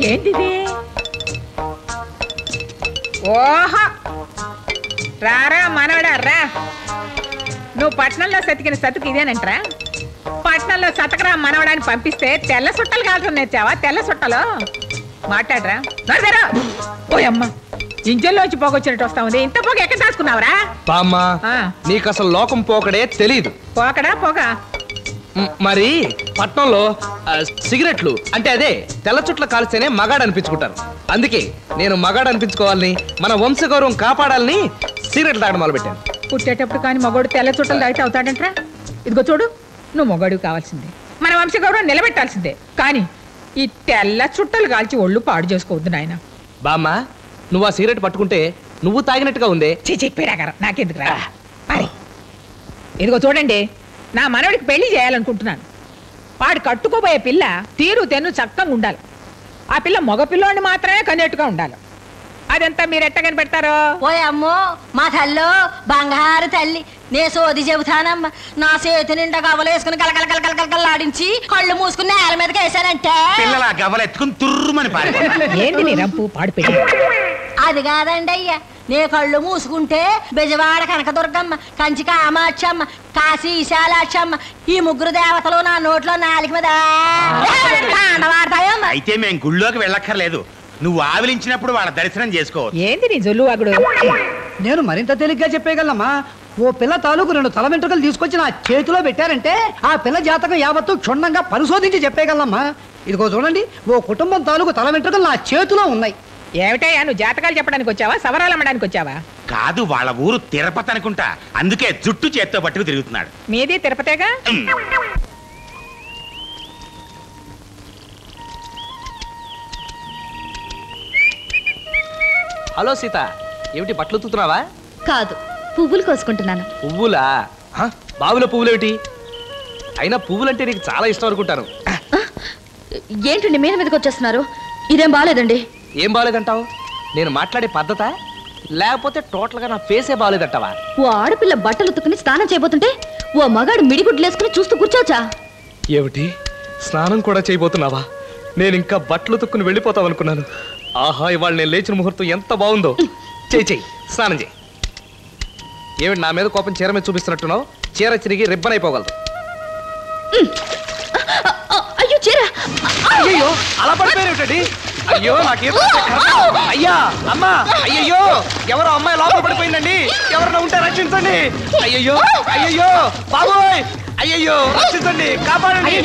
ఏంటిది? ఓహో, రారా మనవడా రా. నువ్వు పట్నంలో సతికిన సతుకు ఇదేనంటరా? పట్నంలో సతకరా మనవడాన్ని పంపిస్తే తెల్ల సుట్టలు కాల్చడం నేర్చావా? తెల్ల సుట్టలు మాట్లాడరా. నడదరా. ఓయమ్మ, ఇంజల్లోంచి పోగొచ్చినట్టు వస్తా ఉంది. ఇంత పోగ ఎక్కడ దాచుకున్నావురా? బామ్మ, నీకు అసలు లోకం పోకడే తెలీదు. పోకడా పోగ? మరి పట్నంలో సిగరెట్లు అంటే అదే తెల్ల చుట్ల కాల్స్తేనే మగాడు అనిపించుకుంటారు. అందుకే నేను మగాడు అనిపించుకోవాలని, మన వంశగౌరవం కాపాడాలని సిగరెట్లు తాగడం మొదలు పెట్టాను. పుట్టేటప్పుడు కానీ మగోడు తెల్ల చుట్టలు తాగితే అవుతాడంట్రా? ఇదిగో చూడు, నువ్వు మగోడు కావాల్సిందే, మన వంశగౌరవం నిలబెట్టాల్సిందే. కానీ ఈ తెల్ల చుట్టలు కాల్చి ఒళ్ళు పాడు చేసుకోవద్దు నాయన. బామ్మ, నువ్వు ఆ సిగరెట్ పట్టుకుంటే నువ్వు తాగినట్టుగా ఉందే. చెప్పారా నాకెందుకు రా. ఇదిగో చూడండి, నా మనవడికి పెళ్లి చేయాలనుకుంటున్నాను. వాడు కట్టుకోబోయే పిల్ల తీరు తెన్ను చక్కగా ఉండాలి. ఆ పిల్ల మగ పిల్లోని మాత్రమే కనేట్టుగా ఉండాలి. అదంతా మీరు ఎట్ట కనిపెడతారో? ఓ అమ్మో, మా తల్లో బంగారు తల్లి, నే సోది చెబుతానమ్మా. నా చేతి నిండా గవ్వలేసుకుని గలగల గలగల గలగలాడించి కళ్ళు మూసుకుని నేల మీదకి వేసానంటే పిల్లల గవ్వలెత్తుకుని తుర్రుమని ఏంది నీ రంపు పాడు పెళ్లి? అది కాదండి అయ్యా, నే కళ్ళు మూసుకుంటే బెజవాడ కనకదుర్గమ్మ, కంచి కామాక్షమ్మ, కాశీ విశాలాక్షమ్మ, ఈ ముగ్గురు దేవతలు నా నోట్లో నాలుగు మీద ఆడవాడతాయమ్మ. అయితే మేము గుళ్ళోకి వెళ్ళక్కర్లేదు, నువ్వు ఆవిలించినప్పుడు వాళ్ళ దర్శనం చేసుకోవచ్చు. ఏంది నీ జొల్లు అగుడు? నేను మరింత తేలిగ్గా చెప్పేయగలమ్మా. ఓ పిల్ల తాలూకు 2 తల వెంట్రుకలు తీసుకొచ్చి నా చేతిలో పెట్టారంటే ఆ పిల్ల జాతకం యావత్తు క్షుణ్ణంగా పరిశోధించి చెప్పేయగలమ్మా. ఇదిగో చూడండి, ఓ కుటుంబం తాలూకు తల వెంట్రుకలు నా చేతిలో ఉన్నాయి. ఏమిటయ్యా, నువ్వు జాతకాలు చెప్పడానికి వచ్చావా, సవరాలు అమ్మడానికి వచ్చావా? కాదు, వాళ్ళ ఊరు తిరుపతి అనుకుంటా, అందుకే జుట్టు చేత్తో పట్టుకు తిరుగుతున్నాడు. మీది తిరుపతేగా? హలో సీత, ఏమిటి బట్టలు ఉతుకుతున్నావా? కాదు, పువ్వులు కోసుకుంటున్నాను. పువ్వులా? బావుల పువ్వులేమిటి? అయినా పువ్వులంటే నీకు చాలా ఇష్టం అనుకుంటాను. ఏంటండి మీద మీదకి వచ్చేస్తున్నారు? ఇదేం బాగాలేదండి. ఏం బాగాలేదంటావు? నేను మాట్లాడే పద్ధత, లేకపోతే టోటల్ గా నా ఫేసే బాగాలేదంటావా? ఓ ఆడపిల్ల బట్టలు ఉతుకుని స్నానం చేయబోతుంటే ఓ మగాడు మిడిగుడ్లు వేసుకుని చూస్తూ కూర్చోవచ్చా? ఏమిటి, స్నానం కూడా చేయబోతున్నావా? నేను ఇంకా బట్టలు ఉతుక్కుని వెళ్ళిపోతావు అనుకున్నాను. ఆహా, ఇవాళ నేను లేచిన ముహూర్తం ఎంత బాగుందో. చెయ్యి స్నానం చేయి. ఏమిటి నా మీద కోపం చీర మీద చూపిస్తున్నట్టున్నావు? చీర చిరిగి రిబ్బన్ అయిపోగలదు. అయ్యో చీర! అయ్యో, అలా పడిపోయారేమిటండి? అయ్యో, నాకేం అయ్యా, అమ్మా, అయ్యయ్యో, ఎవరో అమ్మాయి లోపల పడిపోయిందండి. ఎవరన్నా ఉంటే రక్షించండి. అయ్యయ్యో, అయ్యయ్యో, బాబోయ్, అయ్యయ్యో, రక్షించండి, కాపాడండి.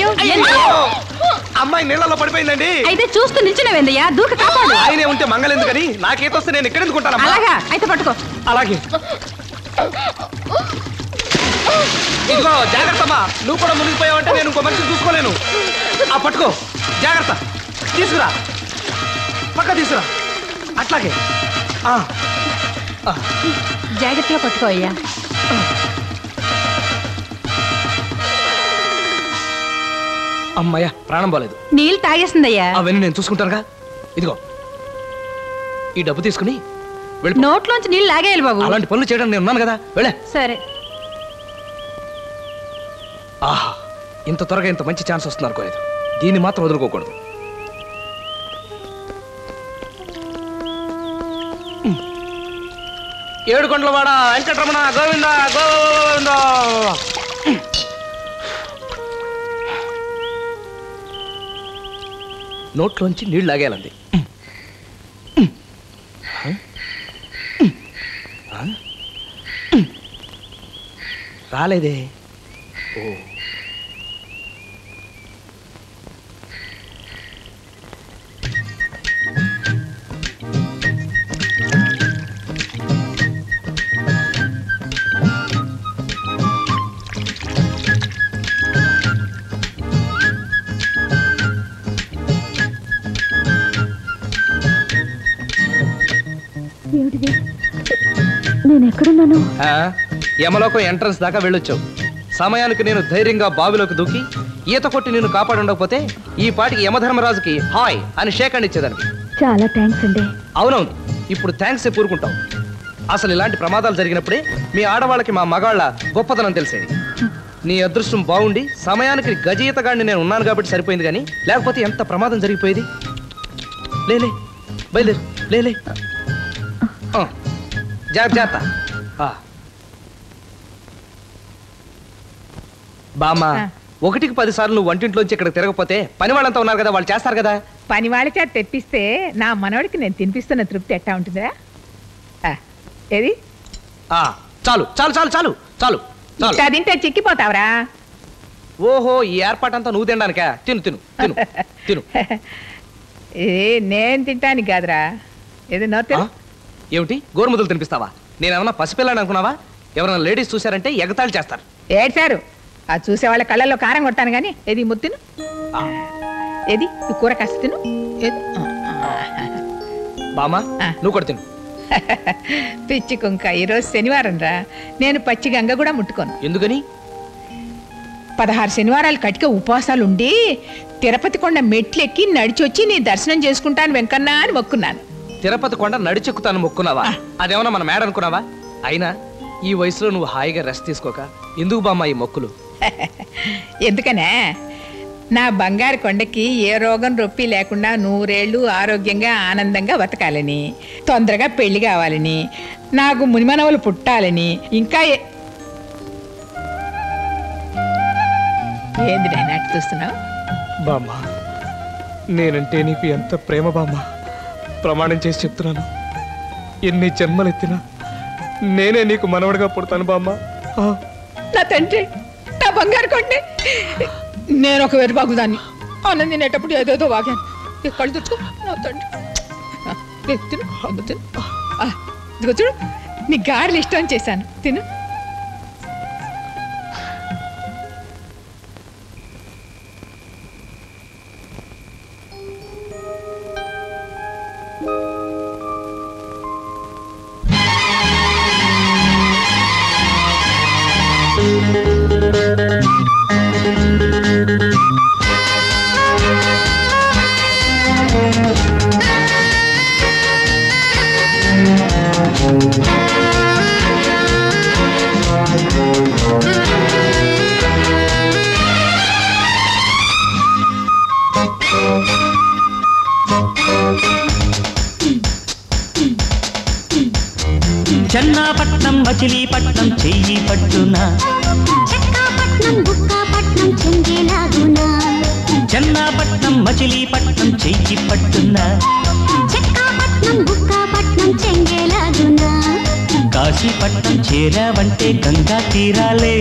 అమ్మాయి నీళ్ళలో పడిపోయిందండి. అయితే చూస్తూ నిల్చునేవేందయ్యా, దూక కాపాడు. ఆయనే ఉంటే మంగళెందుకని నాకేతొస్తే నేను ఇక్కడ ఎందుకుంటాను? అలాగా, అయితే పట్టుకో. అలాగే. ఇదిగో జాగ్రత్తమ్మా, నువ్వు కూడా మునిగిపోయావంటే నేను ఇంకో మనిషిని చూసుకోలేను. ఆ పట్టుకో, జాగ్రత్త, తీసుకురా, పక్క తీసుకురా, అట్లాగే. జాగ్రత్తగా పట్టుకో అయ్యా. అమ్మయ్యా, ప్రాణం బాలేదు. నీళ్ళు తాగేసిందయ్యా. అవన్నీ నేను చూసుకుంటానుగా. ఇదిగో ఈ డబ్బు తీసుకుని వెళ్ళి. నోట్లోంచి నీళ్ళు లాగేయాలి బాబు. అలాంటి పనులు చేయడానికి నేను ఉన్నాను కదా, వెళ్ళే. సరే. ఆహా, ఇంత త్వరగా ఇంత మంచి ఛాన్స్ వస్తుంది అనుకోలేదు. దీన్ని మాత్రం వదులుకోకూడదు. ఏడుకొండలవాడ వెంకటరమణ గోవింద గోవింద. నోట్లోంచి నీళ్లు లాగేయాలండి. రాలేదే. ఓ, నేను ఎక్కడున్నాను? యమలోకం ఎంట్రన్స్ దాకా వెళ్ళొచ్చావు. సమయానికి నేను ధైర్యంగా బావిలోకి దూకి ఈత కొట్టి నేను కాపాడి ఉండకపోతే ఈ పాటికి యమధర్మరాజుకి హాయ్ అని షేక్ అండ్ ఇచ్చేదానికి. చాలా థ్యాంక్స్ అండి. అవునవును, ఇప్పుడు థ్యాంక్స్ పూరుకుంటావు. అసలు ఇలాంటి ప్రమాదాలు జరిగినప్పుడే మీ ఆడవాళ్ళకి మా మగాళ్ళ గొప్పతనం తెలిసేది. నీ అదృష్టం బాగుండి సమయానికి గజయితగాడిని నేను ఉన్నాను కాబట్టి సరిపోయింది, కానీ లేకపోతే ఎంత ప్రమాదం జరిగిపోయేది. లేలే బయలుదేరు, లేలే జాగ్రత్త. బామ్మా, 1కి 10 సార్లు నువ్వు వంటింట్లోంచి ఇక్కడ తిరగకపోతే పని వాళ్ళంతా ఉన్నారు కదా, వాళ్ళు చేస్తారు కదా. పని వాళ్ళ చేత తెప్పిస్తే నా మనవడికి నేను తినిపిస్తున్న తృప్తి ఎట్టా ఉంటుందా? ఏది చాలు చాలు చాలు చాలు చాలు చాలు. తింటే చిక్కిపోతావరా? ఓహో, ఈ ఏర్పాటంతా నువ్వు తినడానికా? తిను తిను తిను తిను. నేను తింటానికి కాదురా, ఏది నోరు. ఏమిటి గోరుముద్దలు తినిపిస్తావా? నేనేమన్నా పసిపిల్లని అనుకున్నావా? ఎవరైనా లేడీస్ చూశారంటే ఎగతాళి చేస్తారు. ఏడ్చారు, అది చూసే వాళ్ళ కళ్ళల్లో కారం కొడతాను గాని. ఏది ముత్తిను, ఏది ఈ కూర కాస్త తిను. బామా నువ్వు కూడా తిను. పిచ్చి కుంక, ఈరోజు శనివారం రా. నేను పచ్చి గంగ కూడా ముట్టుకోను. ఎందుకని? 16 శనివారాలు కటిక ఉపవాసాలు ఉండి తిరుపతి కొండ మెట్లెక్కి నడిచొచ్చి నీ దర్శనం చేసుకుంటాను వెంకన్నా అని మొక్కున్నాను. తిరుపతి కొండ నడిచెక్కుతాను మొక్కున్నావా? అదేమన్నా మన మేడ అనుకున్నావా? అయినా ఈ వయసులో నువ్వు హాయిగా రెస్ట్ తీసుకోక ఎందుకు బామ్మ ఈ మొక్కులు? ఎందుకనే, నా బంగారు కొండకి ఏ రోగం రొప్పి లేకుండా 100 ఏళ్ళు ఆరోగ్యంగా ఆనందంగా బతకాలని, తొందరగా పెళ్లి కావాలని, నాకు మునిమనవలు పుట్టాలని, ఇంకా ఏంది నాయన అటు చూస్తున్నావు? బామ్మ, నేనంటే నీకు ఎంత ప్రేమ బామ్మ. ప్రమాణం చేసి చెప్తున్నాను, ఎన్ని జన్మలెత్తినా నేనే నీకు మనవడిగా పుడతాను బామ్మ. నా తండ్రి, నా బంగారు కొండే, నేను ఒక వెరిబాగుదాన్ని. అన్నం తినేటప్పుడు ఏదేదో వాగాను. కళ్ళు తెచ్చుకో నా తండ్రి. ఇదిగో చూడు, నీ గారెలు ఇష్టం చేశాను, తిను. చెన్నాపట్నం మచిలీపట్నం చెయ్యి పట్టునా, చెక్కాపట్నం బుక్కాపట్నం చెంగేలాగునా, చెన్నాపట్నం మచిలీపట్నం చెయ్యి పట్టునా, చెక్కాపట్నం బుక్కాపట్నం చెంగేలాగునా, కాశీపట్నం చేరావంటే గంగా తీరాలే,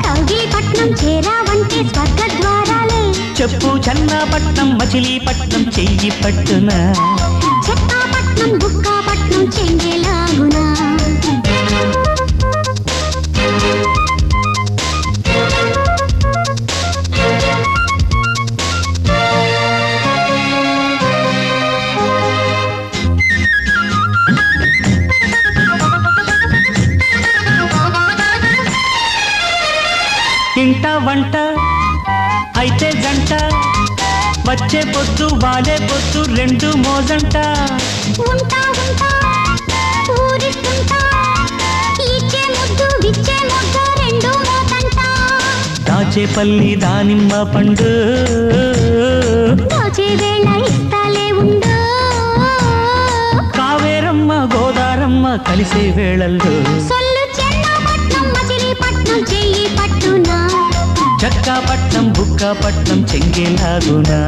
కౌగిలిపట్నం చేరావంటే స్వర్గద్వారాలే. చెప్పు చెన్నాపట్నం మచిలీపట్నం చెయ్యి పట్టునా, చెక్కాపట్నం బుక్కాపట్నం చెంగేలాగునా. ఇంట వంట అయితే జంట, వచ్చే పొద్దు వాలే పొద్దు రెండు మోజంట. ఉంటా ఉంటా ఊరిస్తుంటా, ఇచ్చే ముద్దు విచ్చే ముద్దు రెండు మోతంట. దాచేపల్లి దానిమ్మ పండు, దోచే వేళ ఇస్తాలే ఉండు. కావేరమ్మ గోదారమ్మ కలిసే వేళల్లో, సొల్లు చెన్నాపట్నం మచిలీపట్నం చెయ్యి పట్టునా, చక్కాపట్నం బుక్కాపట్నం చెంగేలాగునా,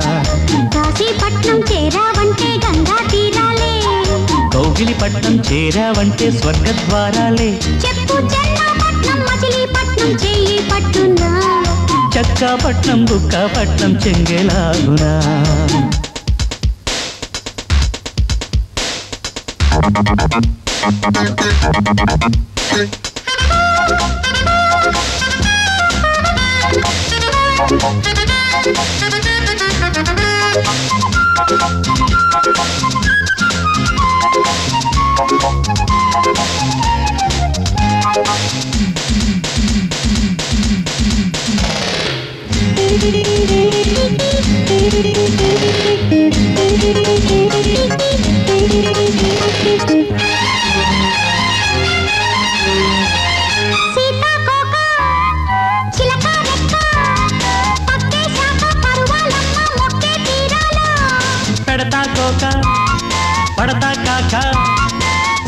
కాశీపట్నం చేరావంటే గంగా తీరాలే, కౌగిలిపట్నం చేరావంటే స్వర్గద్వారాలే. చెప్పు చెన్నాపట్నం మచిలీపట్నం చెయ్యి పట్టునా, చక్కాపట్నం బుక్కాపట్నం చెంగేలాగునా. సీతాకోక చిలక రెక్క పక్కేశాక పరువాలమ్మ మొక్కే తీరాలా పెడతా కోక పడతా కాక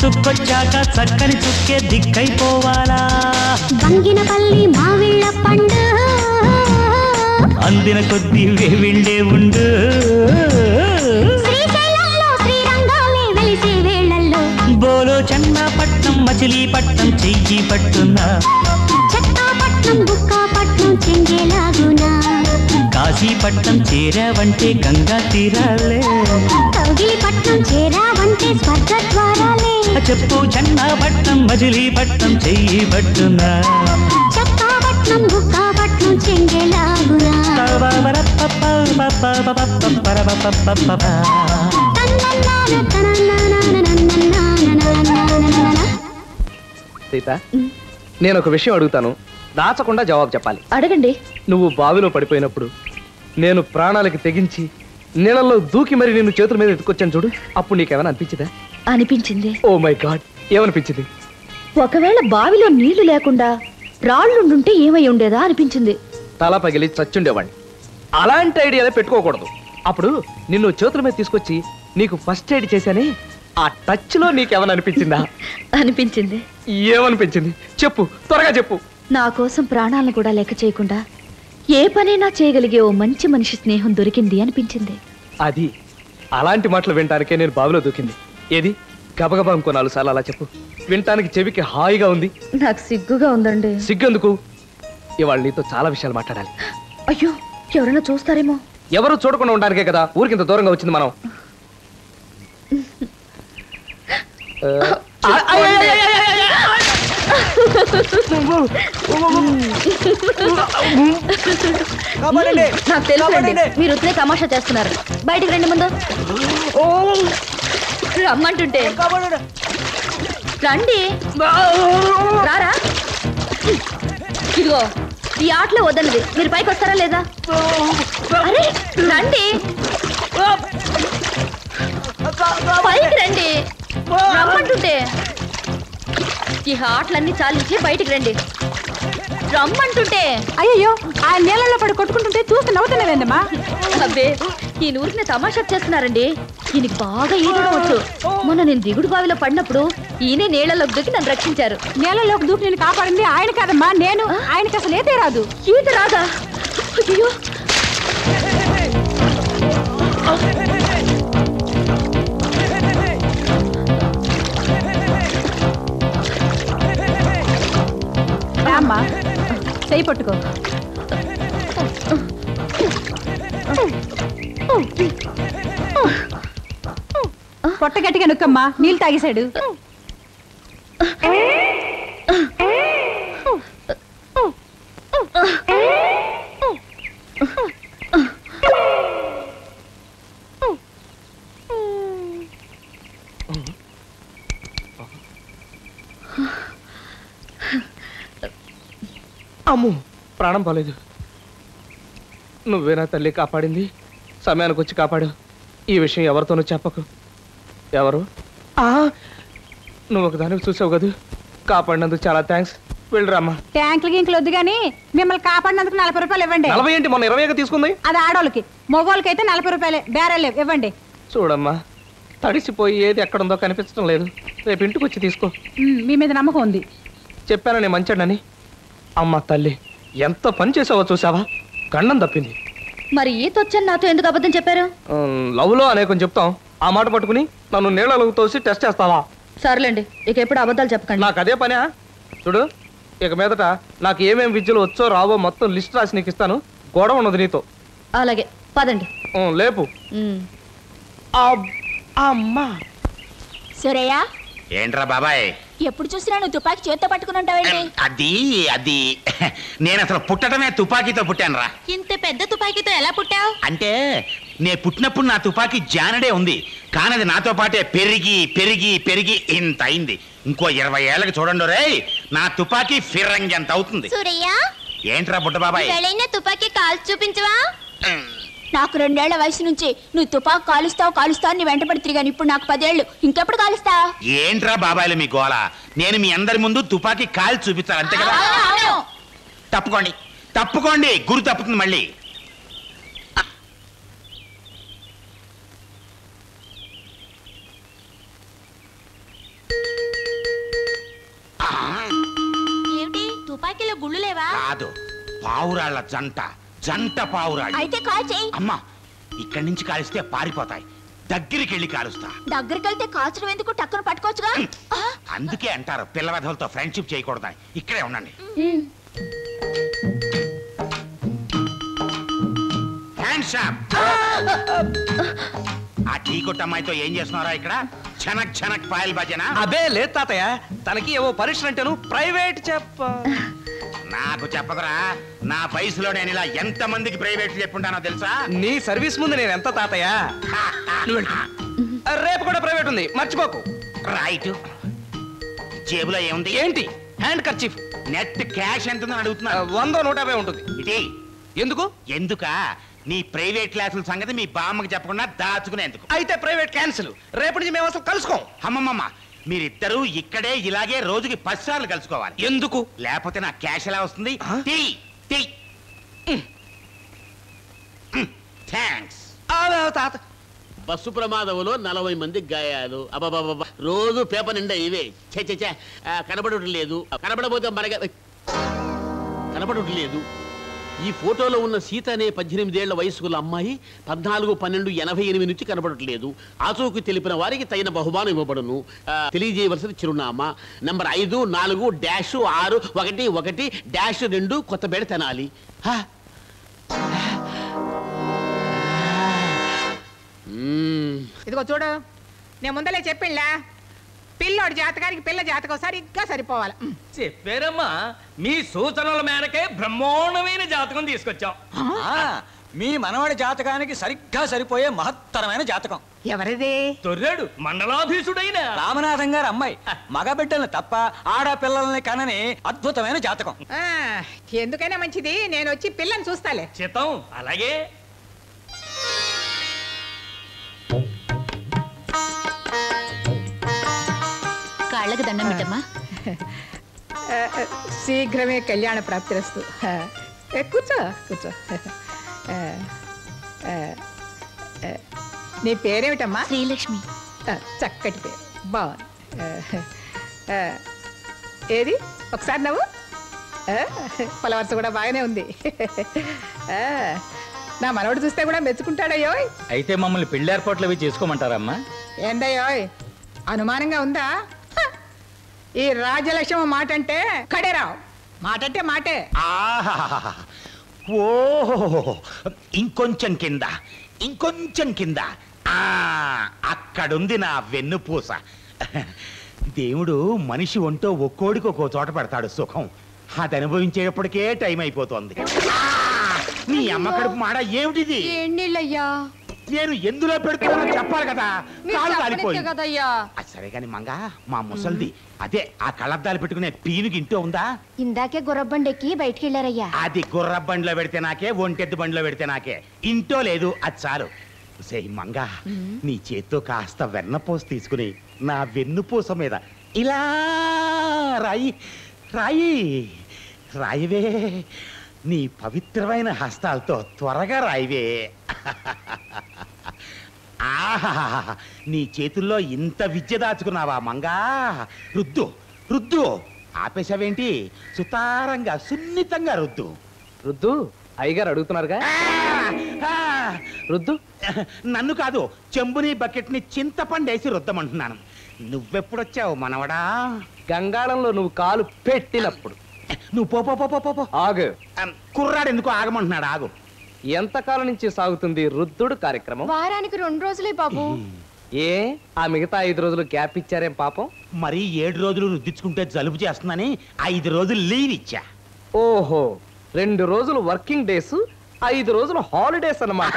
చుక్కొచ్చాక చక్కని చుక్కే దిక్కైపోవాలా బంగినపల్లి మావిళ్ళ పండు అందిన కొద్ది వేవిండే ఉండు శ్రీశైలంలో శ్రీరంగాలే వెలిసే వేళల్లో బోలో చెన్నపట్నం మచిలీపట్నం చెయ్యి పట్టున్నా చక్కాపట్నం బుక్కాపట్నం చెంగేలాగునా కాశీపట్నం చేరావంటే గంగా తీరాలే కౌగిలిపట్నం చేరావంటే స్వర్గద్వారాలే చెప్పు చెన్నపట్నం మచిలీపట్నం చెయ్యి పట్టున్నా చక్కాపట్నం బుక్కాపట్నం చెంగేలాగునా సీత నేను ఒక విషయం అడుగుతాను, దాచకుండా జవాబు చెప్పాలి. అడగండి. నువ్వు బావిలో పడిపోయినప్పుడు నేను ప్రాణాలకి తెగించి నీళ్ళల్లో దూకి మరి నిన్ను చేతుల మీద ఎత్తుకొచ్చాను చూడు, అప్పుడు నీకేమైనా అనిపించిందా? అనిపించింది. ఓ మై గాడ్, ఏమనిపించింది? ఒకవేళ బావిలో నీళ్లు లేకుండా రాళ్లుండుంటే ఏమై ఉండేదా అనిపించింది. తల పగిలి చచ్చుండేవాడిని. అలాంటి ఐడియాలే పెట్టుకోకూడదు. అప్పుడు నిన్ను చేతుల మీద తీసుకొచ్చి నీకు ఫస్ట్ ఎయిడ్ చేశానే, ఆ టచ్ లో నీకేమైనా అనిపించిందా? అనిపించింది. ఏమనిపించింది చెప్పు, త్వరగా చెప్పు. నా కోసం ప్రాణాలను కూడా లెక్క చేయకుండా ఏ పనైనా చేయగలిగే ఓ మంచి మనిషి స్నేహం దొరికింది అనిపించింది. అది అలాంటి మాటలు వినటానికే నేను బావిలో దూకింది. ఏది గబగబా ఇంకో 4 సార్లు అలా చెప్పు, వినటానికి చెవికి హాయిగా ఉంది. నాకు సిగ్గుగా ఉందండి. సిగ్గెందుకు? ఇవాళ నీతో చాలా విషయాలు మాట్లాడాలి. అయ్యో, ఎవరైనా చూస్తారేమో. ఎవరు చూడకుండా ఉండడానికే కదా ఊరికింత దూరంగా వచ్చింది మనం. నాకు తెలుసు, మీరు ఉత్తరే తమాషా చేస్తున్నారు. బయటికి రండి ముందు. రమ్మంటుంటే రండి. రారా. ఇదిగో ఈ ఆటలో వద్దన్నది, మీరు పైకి వస్తారా లేదా? అరే రండి, పైకి రండి. రమ్మంటుంటే ఈ ఆటలన్నీ చాలించి బయటికి రండి. రమ్మంటుంటే. అయ్యో, ఆ నీళ్ళలో పడి కొట్టుకుంటుంటే చూసి నవ్వుతున్నావేందమ్మా? అబ్బే, ఈ ఊరికి తమాషా చేస్తున్నారండి. ఈయనకి బాగా ఈదడం వచ్చు. మొన్న నేను దిగుడు బావిలో పడినప్పుడు ఈయనే నీళ్ళలోకి దూకి నన్ను రక్షించారు. నీళ్ళలోకి దూకి నేను కాపాడింది ఆయన కాదమ్మా, నేను. ఆయనకి అసలు ఈత రాదు. ఈత రాదా? అయ్యో, అమ్మా చెయ్యి పట్టుకో. పొట్ట గట్టిగా నొక్కమ్మా, నీళ్ళు తాగేశాడు. అమ్ము, ప్రాణం పోలేదు. నువ్వేనా తల్లి కాపాడింది? సమయానికి వచ్చి కాపాడు. ఈ విషయం ఎవరితోనూ చెప్పకు. ఎవరు? నువ్వు ఒకదానికి చూసావు కదా, కాపాడినందుకు చాలా థ్యాంక్స్. వెళ్ళరామ్మా. ట్యాంకులు గింకులు వద్దు కానీ మిమ్మల్ని కాపాడినందుకు 40 రూపాయలు ఇవ్వండి. 40 ఏంటి, మొన్న 20 తీసుకుంది. అది ఆడోళ్ళకి, మగవాళ్ళకి అయితే 40 రూపాయలే. బేరాలు ఇవ్వండి. చూడమ్మా, తడిసిపోయి ఏది ఎక్కడుందో కనిపించడం లేదు. రేపు ఇంటికి వచ్చి తీసుకో. మీ మీద నమ్మకం ఉంది. చెప్పాను నేను మంచాడని. అమ్మ తల్లి, ఎంత పని చేసావో చూసావా? గండం తప్పింది. మరి ఈత వచ్చని నాతో ఎందుకు అబద్ధం చెప్పారు? లవ్ లో అనేకం చెప్తాం, ఆ మాట పట్టుకుని నన్ను నీళ్ళలోకి తోసి టెస్ట్ చేస్తావా? సర్లేండి, ఇక ఎప్పుడు అబద్ధాలు చెప్పకండి. నాకు అదే పనా? చూడు, ఇక మీదట నాకు ఏమేం విద్యలు వచ్చో రావో మొత్తం లిస్ట్ రాసి నీకు ఇస్తాను. గొడవ ఉన్నది నీతో. అలాగే, పదండి. లేపు. అమ్మా. సురయ్య, ఏంట్రా బాబాయ్, ఎప్పుడు చూసినా నువ్వు తుపాకీ చేత్తో పట్టుకుని ఉంటావేంటి? అది నేను అసలు పుట్టడమే తుపాకీతో పుట్టానురా. ఇంత పెద్ద తుపాకీతో ఎలా పుట్టావు? అంటే నేను పుట్టినప్పుడు నా తుపాకీ జానడే ఉంది, కానీ అది నాతో పాటే పెరిగి పెరిగి పెరిగి ఇంత అయింది. ఇంకో 20 ఏళ్ళకి చూడండి రే, నా తుపాకీ ఫిరంగి ఎంత అవుతుంది. సూరయ్య, ఏంట్రా బుట్ట బాబాయ్, తుపాకీ కాల్చి చూపించవా? నాకు 2 ఏళ్ల వయసు నుంచి నువ్వు తుపాకు కాలుస్తావు నీ వెంటబడి తిరిగాను. ఇప్పుడు నాకు 10 ఏళ్ళు, ఇంకెప్పుడు కాలుస్తా? ఏంట్రా బాబాయిలు మీ గోల? నేను మీ అందరి ముందు తుపాకీ కాల్చి చూపించాలి, అంతే కదా? తప్పుకోండి తప్పుకోండి, గురి తప్పుతుంది మళ్ళీ. ఏమిటి తుపాకీలో గుళ్ళు లేవా? కాదు, పావురాళ్ల జంట పావురాళ్ళు. అయితే కాల్ చేయి. అమ్మా, ఇక్కడి నుంచి కాలిస్తే పారిపోతాయి, దగ్గరికి వెళ్ళి కాలుస్తా. దగ్గరికి వెళ్తే కాల్చడం ఎందుకు? టక్కును పట్టుకోవచ్చుగా. అందుకే అంటారు పిల్లవెధలతో ఫ్రెండ్షిప్ చేయకూడదని. ఇక్కడే ఉండండి. Hands up. ఆ టీ కొట్టమ్మాయితో ఏం చేస్తున్నారా ఇక్కడ? చనక్ పాయల్ భజన? అబే లేదు తాతయ్య, తనకి ఏవో పరీక్షలు అంటేను ప్రైవేట్ నాకు చెప్పదురా. నా వయసులో నేను ఇలా ఎంత మందికి ప్రైవేట్ చెప్పుంటానో తెలుసా? నీ సర్వీస్ ముందు నేను ఎంత తాతయ్య. రేపు కూడా ప్రైవేట్ ఉంది, మర్చిపోకు. రైట్. జేబులో ఏముంది? ఏంటి? Hand kerchief. నెట్ క్యాష్ ఎంత ఉందని అడుగుతున్నా. 100 150 ఉంటుంది. ఇది ఎందుకు? ఎందుకా? నీ ప్రైవేట్ క్లాసుల సంగతి మీ బామ్మకి చెప్పకుండా దాచుకునేందుకు. అయితే ప్రైవేట్ క్యాన్సిల్. రేపటి నుంచి మేము అసలు కలుసుకోం. అమ్మమ్మ, మీరిద్దరూ ఇక్కడే ఇలాగే రోజుకి 10 సార్లు కలుసుకోవాలి. ఎందుకు? లేకపోతే నా క్యాష్ ఎలా వస్తుంది? థ్యాంక్స్. తాత, బస్సు ప్రమాదంలో 40 మందికి గాయాలు. అబ్బాబాబా, రోజు పేపర్ నిండా ఇవే. చే కనబడటం లేదు. కనబడబోతే కనబడటం లేదు. ఈ ఫోటోలో ఉన్న సీత అనే 18 ఏళ్ల వయసుకుల అమ్మాయి 14/12/88 నుంచి కనబడట్లేదు. ఆచూకు తెలిపిన వారికి తగిన బహుమానం ఇవ్వబడును. తెలియజేయవలసిన చిరునామా నంబర్ 54611-2 కొత్తపేట తెనాలి. ఇదిగో చూడు, నేను ముందలే చెప్పిండ్లా, పిల్లోడి జాతకానికి పిల్ల జాతకం సరిగ్గా సరిపోవాలి. చెప్పారమ్మా, మీ సూచనల మేరకే బ్రహ్మోన్నమైన జాతకం తీసుకొచ్చాం. మీ మనవడి జాతకానికి సరిగ్గా సరిపోయే మహత్తరమైన జాతకం. ఎవరిది? తొర్రాడు మండలాధీశుడైన రామనాథం గారి అమ్మాయి. మగబిడ్డల్ని తప్ప ఆడపిల్లల్ని కనని అద్భుతమైన జాతకం. ఎందుకైనా మంచిది, నేను వచ్చి పిల్లని చూస్తాలే. చిత్తం. అలాగే. కాళ్ళకు దండం పెట్టమ్మా. శీఘ్రమే కళ్యాణ ప్రాప్తిరస్తు. కూర్చో కూర్చో. నీ పేరేమిటమ్మా? శ్రీలక్ష్మి. చక్కటి పేరు, బాగుంది. ఏది ఒకసారి నవ్వు. పలవరస కూడా బాగానే ఉంది. నా మనవడు చూస్తే కూడా మెచ్చుకుంటాడయ్యో. అయితే మమ్మల్ని పెళ్లి ఏర్పాట్లు అవి చేసుకోమంటారమ్మా? ఏందయ్యోయ్, అనుమానంగా ఉందా? ఈ రాజలక్ష్మి మాట అంటే కడేరావు, మాట అంటే మాటే. ఓహో, ఇంకొంచెం కింద అక్కడుంది నా వెన్నుపూస. దేవుడు మనిషి ఒంటో ఒక్కోడికి ఒక్కో చోట పెడతాడు సుఖం. అది అనుభవించేటప్పటికే టైం అయిపోతుంది. నీ అమ్మ కడుపు మాడ ఏమిటిది? ఎన్నిళ్ళయ్యా? నేను ఎందులో పెడుతున్నా చెప్పాలి కదా. కాలు కాలిపోయింది కదయ్యా. సరే కాని మంగా, మా ముసల్ది అదే ఆ కళ్ళద్దాలు పెట్టుకునే పీనుకి ఇంటో ఉందా? ఇందాకే గుర్రబండెక్కి బయటికి వెళ్ళారయ్యా. అది గుర్ర బండిలో పెడితే నాకే, ఒంటెద్దు బండిలో పెడితే నాకే. ఇంటో లేదు, అది చాలు. సే మంగా, నీ చేత్తో కాస్త వెన్నపూస తీసుకుని నా వెన్నుపూస మీద ఇలా రాయివే. నీ పవిత్రమైన హస్తాలతో త్వరగా రాయివే. ఆహా, నీ చేతుల్లో ఇంత విద్య దాచుకున్నావా మంగా? రుద్దు. ఆపేశావేంటి? సుతారంగా సున్నితంగా రుద్దు. అయ్యగారు అడుగుతున్నారుగా. రుద్దు. నన్ను కాదు, చెంబుని బకెట్ని చింతపండేసి రుద్దమంటున్నాను. నువ్వెప్పుడొచ్చావు మనవడా? గంగాళంలో నువ్వు కాలు పెట్టినప్పుడు. నువ్వు పో. ఆగు. కుర్రాడు ఎందుకు ఆగమంటున్నాడు? ఆగు. ఎంతకాలం నుంచి సాగుతుంది రుద్దుడు కార్యక్రమం? వారానికి 2 రోజులే బాబు. ఏ ఆ మిగతా 5 రోజులు గ్యాప్ ఇచ్చారేం పాపం? మరి 7 రోజులు రుద్దించుకుంటే జలుబు చేస్తుందని 5 రోజులు లీవ్ ఇచ్చా. ఓహో, 2 రోజులు వర్కింగ్ డేస్, 5 రోజులు హాలిడేస్ అన్నమాట.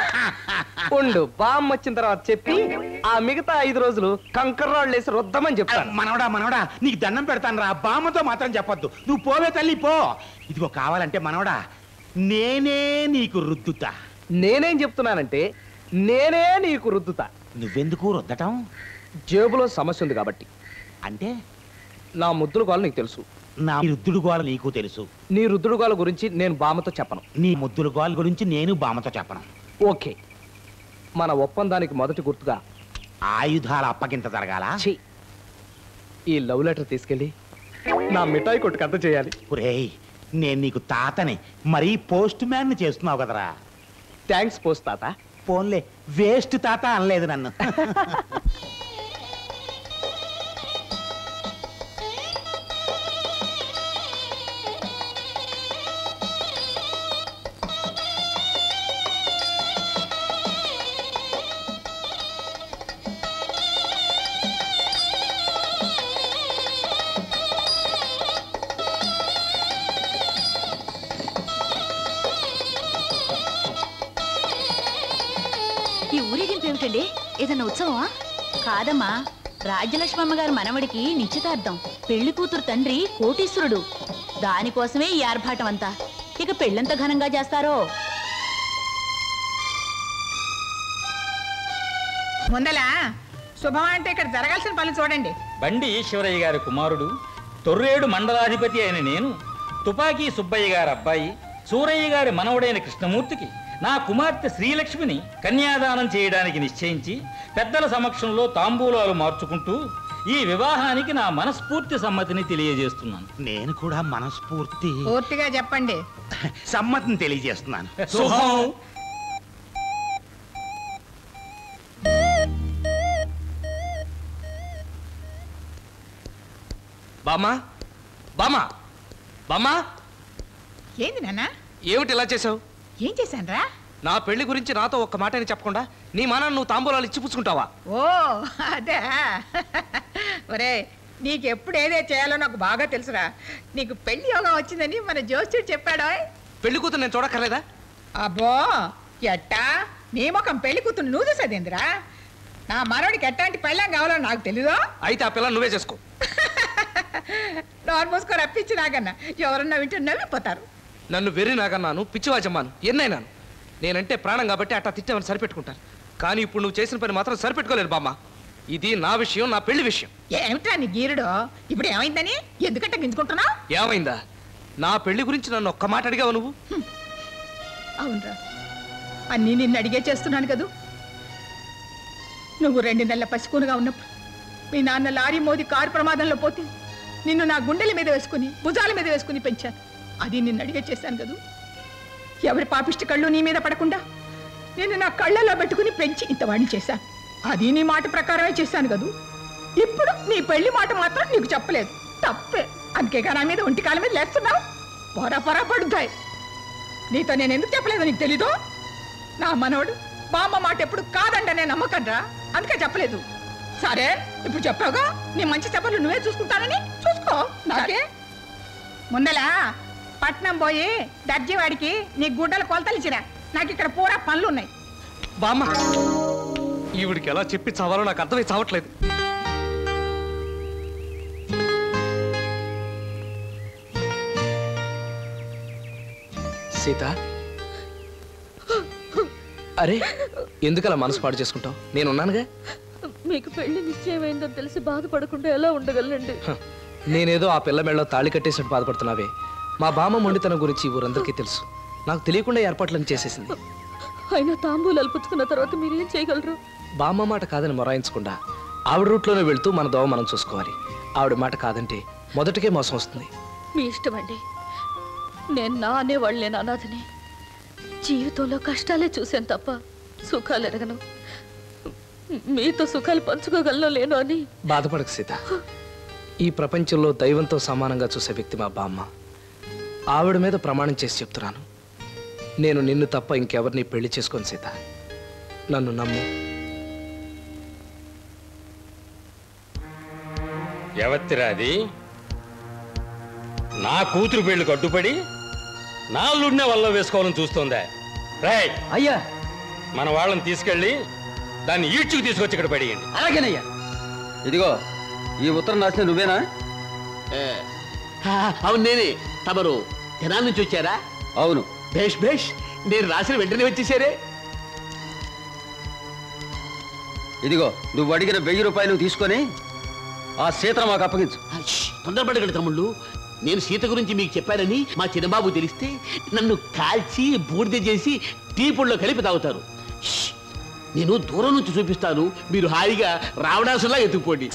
ఉండు, బామ్ వచ్చిన తర్వాత చెప్పి ఆ మిగతా 5 రోజులు కంకర్రాళ్ళు వేసి రుద్దమని చెప్తాను. మనవడా నీకు దండం పెడతాను రా, బామ్మతో మాత్రం చెప్పొద్దు. నువ్వు పోవే తల్లి, పో. ఇదిగో కావాలంటే మనవడా, నేనే నీకు రుద్దుతా. నేనేం చెప్తున్నానంటే నేనే నీకు రుద్దుతా. నువ్వెందుకు రుద్దటం? జేబులో సమస్య ఉంది కాబట్టి. అంటే నా ముద్దుల గోల నీకు తెలుసు, నా రుద్దుడు గోల నీకు తెలుసు. నీ రుద్దుడు గోల గురించి నేను బామ్మతో చెప్పను. నీ ముద్దుల గోల గురించి నేను బామ్మతో చెప్పను. ఓకే, మన ఒప్పందానికి మొదటి గుర్తుగా ఆయుధాల అప్పగింత జరగాల. ఈ లవ్ లెటర్ తీసుకెళ్ళి నా మిఠాయి కొట్టుకు అంత చేయాలి. ఒరేయ్, నేను నీకు తాతని మరీ పోస్ట్ మ్యాన్ చేస్తున్నావు కదరా. థ్యాంక్స్ పోస్ట్ తాత. పోన్లే, వేస్ట్ తాత అనలేదు నన్ను. ఈ ఊరేగింపు ఏమిటండి? ఏదన్నా ఉత్సవమా? కాదమ్మా, రాజ్యలక్ష్మి అమ్మగారి మనవడికి నిశ్చితార్థం. పెళ్లి కూతురు తండ్రి కోటీశ్వరుడు. దానికోసమే ఈ ఆర్భాటం అంతా. ఇక పెళ్ళెంత ఘనంగా చేస్తారో. ముందల శుభం అంటే ఇక్కడ జరగాల్సిన పనులు చూడండి. బండి ఈశ్వరయ్య గారి కుమారుడు, తొర్రేడు మండలాధిపతి అయిన నేను, తుపాకీ సుబ్బయ్య గారి అబ్బాయి, సూరయ్య గారి మనవడైన కృష్ణమూర్తికి నా కుమార్తె శ్రీలక్ష్మిని కన్యాదానం చేయడానికి నిశ్చయించి పెద్దల సమక్షంలో తాంబూలాలు మార్చుకుంటూ ఈ వివాహానికి నా మనస్ఫూర్తి సమ్మతిని తెలియజేస్తున్నాను. నేను కూడా పూర్తిగా చెప్పండి. సమ్మతిని తెలియజేస్తున్నాను. శుభం. బామ్మా, బామ్మా, బామ్మా, ఏంది నాన్న? ఏమిటి ఇలా చేసావు? ఏం చేశానురా? నా పెళ్లి గురించి నాతో ఒక్క మాట అని చెప్పకుండా నీ మానాన్ని నువ్వు తాంబూలాలు ఇచ్చి పుచ్చుకుంటావా? ఓ అదే. ఒరే, నీకెప్పుడు ఏదే చేయాలో నాకు బాగా తెలుసురా. నీకు పెళ్లి యోగం వచ్చిందని మన జోస్యుడు చెప్పాడో. పెళ్లి కూతురు నేను చూడక్కర్లేదా? అబ్బో, ఎట్టా నీ ముఖం పెళ్లి కూతురు నువ్వు చూసేదేందిరా? నా మనవడికి ఎట్టాంటి పెళ్ళం కావాలో నాకు తెలీదో. అయితే ఆ పిల్ల నువ్వే చేసుకో. నోరు మూసుకొని రప్పించి నాకన్నా ఎవరన్నా వింటే నవ్విపోతారు. నన్ను వెర్రి నాగన్నాను, పిచ్చివాజమ్మాను, ఎన్నైనాను. నేనంటే ప్రాణం కాబట్టి అట్టా తిట్టామని సరిపెట్టుకుంటాను. కానీ ఇప్పుడు నువ్వు చేసిన పని మాత్రం సరిపెట్టుకోలేదు బామ్మ. ఇది నా విషయం, నా పెళ్లి విషయం. ఏమిటా నీ గీరుడు? ఇప్పుడు ఏమైందని ఎందుకంటే గింజుకుంటున్నావు? ఏమైందా? నా పెళ్లి గురించి నన్ను ఒక్క మాట అడిగావు నువ్వు? అవునరా, అన్నీ నిన్ను అడిగే చేస్తున్నాను కదూ. నువ్వు 2 నెలల పసికూనుగా ఉన్నప్పుడు మీ నాన్న లారీ మోది కారు ప్రమాదంలో పోతే నిన్ను నా గుండెల మీద వేసుకుని భుజాల మీద వేసుకుని పెంచాను. అది నిన్ను అడిగే చేశాను కదూ. ఎవరి పాపిష్టి కళ్ళు నీ మీద పడకుండా నేను నా కళ్ళల్లో పెట్టుకుని పెంచి ఇంతవాణ్ణి చేశాను. అది నీ మాట ప్రకారమే చేశాను కదూ. ఇప్పుడు నీ పెళ్లి మాట మాత్రం నీకు చెప్పలేదు. తప్పే. అందుకేగా నా మీద ఒంటికాల మీద లేస్తున్నావు. పొర పడుతాయి. నీతో నేను ఎందుకు చెప్పలేదు నీకు తెలీదు. నా మనవడు బామ్మ మాట ఎప్పుడు కాదండి నేను నమ్మకండ్రా, అందుకే చెప్పలేదు. సరే, ఇప్పుడు చెప్పావుగా, నీ మంచి చెప్పలు నువ్వే చూసుకుంటానని చూసుకో. నాకే ముందలా పట్నం పోయి దర్జీవాడికి నీ గుడ్డలు కొలతలు ఇచ్చిరా. నాకు ఇక్కడ పూరా పనులు ఉన్నాయి. బామ్మ, ఈవిడికి ఎలా చెప్పి చావాలో నాకు అర్థమై చావట్లేదు. సీత, అరే ఎందుకలా మనసు పాడు చేసుకుంటావు? నేనున్నానుగా. మీకు పెళ్లి నిశ్చయమైందని తెలిసి బాధపడకుండా ఎలా ఉండగలనండి? నేనేదో ఆ పిల్ల మెళ్ళలో తాళి కట్టేసినట్టు బాధపడుతున్నావే. మా బామ్మ మొండితనం గురించి ఊరందరికీ తెలుసు. నాకు తెలియకుండా ఏర్పాట్లను చేసేసింది. అయినా తాంబూలాలు పుచ్చుకున్న తర్వాత మీరేం చేయగలరు? బామ్మ మాట కాదని మొరాయించకుండా ఆవిడ రూట్లోనే వెళ్తూ మన దోవ మనం చూసుకోవాలి. ఆవిడ మాట కాదంటే మొదటికే మోసం వస్తుంది. మీ ఇష్టమండి. నేను నా అనేవాళ్ళు నేను అనాథని. జీవితంలో కష్టాలే చూశాను తప్ప సుఖాలు ఎరగను. మీతో సుఖాలు పంచుకోగలను లేను అని బాధపడకు సీత. ఈ ప్రపంచంలో దైవంతో సమానంగా చూసే వ్యక్తి మా బామ్మ. ఆవిడ మీద ప్రమాణం చేసి చెప్తున్నాను, నేను నిన్ను తప్ప ఇంకెవరిని పెళ్లి చేసుకోను సీత. నన్ను నమ్ము. ఎవత్తిరా అది? నా కూతురు పెళ్లికి అడ్డుపడి నా అల్లుడినే వల్ల వేసుకోవాలని చూస్తోందా? రేయ్ అయ్యా, మన వాళ్ళని తీసుకెళ్ళి దాన్ని ఈడ్చుకు తీసుకొచ్చి ఇక్కడ పడేయండి. అలాగేనయ్యా. ఇదిగో ఈ ఉత్తరం రాసిన నువ్వేనా? అవును నేనే. తమరు తెనాల నుంచి వచ్చారా? అవును. భేష్ భేష్. నేను రాసిన వెంటనే వచ్చేసారే. ఇదిగో నువ్వు అడిగిన 1000 రూపాయలు తీసుకొని ఆ సీతను మాకు అప్పగించు. తొందరపడగలడు తమ్ముళ్ళు. నేను సీత గురించి మీకు చెప్పానని మా చిన్నబాబు తెలిస్తే నన్ను కాల్చి బూడిద చేసి టీ పొడిలో కలిపి తాగుతారు. నేను దూరం నుంచి చూపిస్తాను, మీరు హాయిగా రావణాసులా ఎత్తుకుపోండి.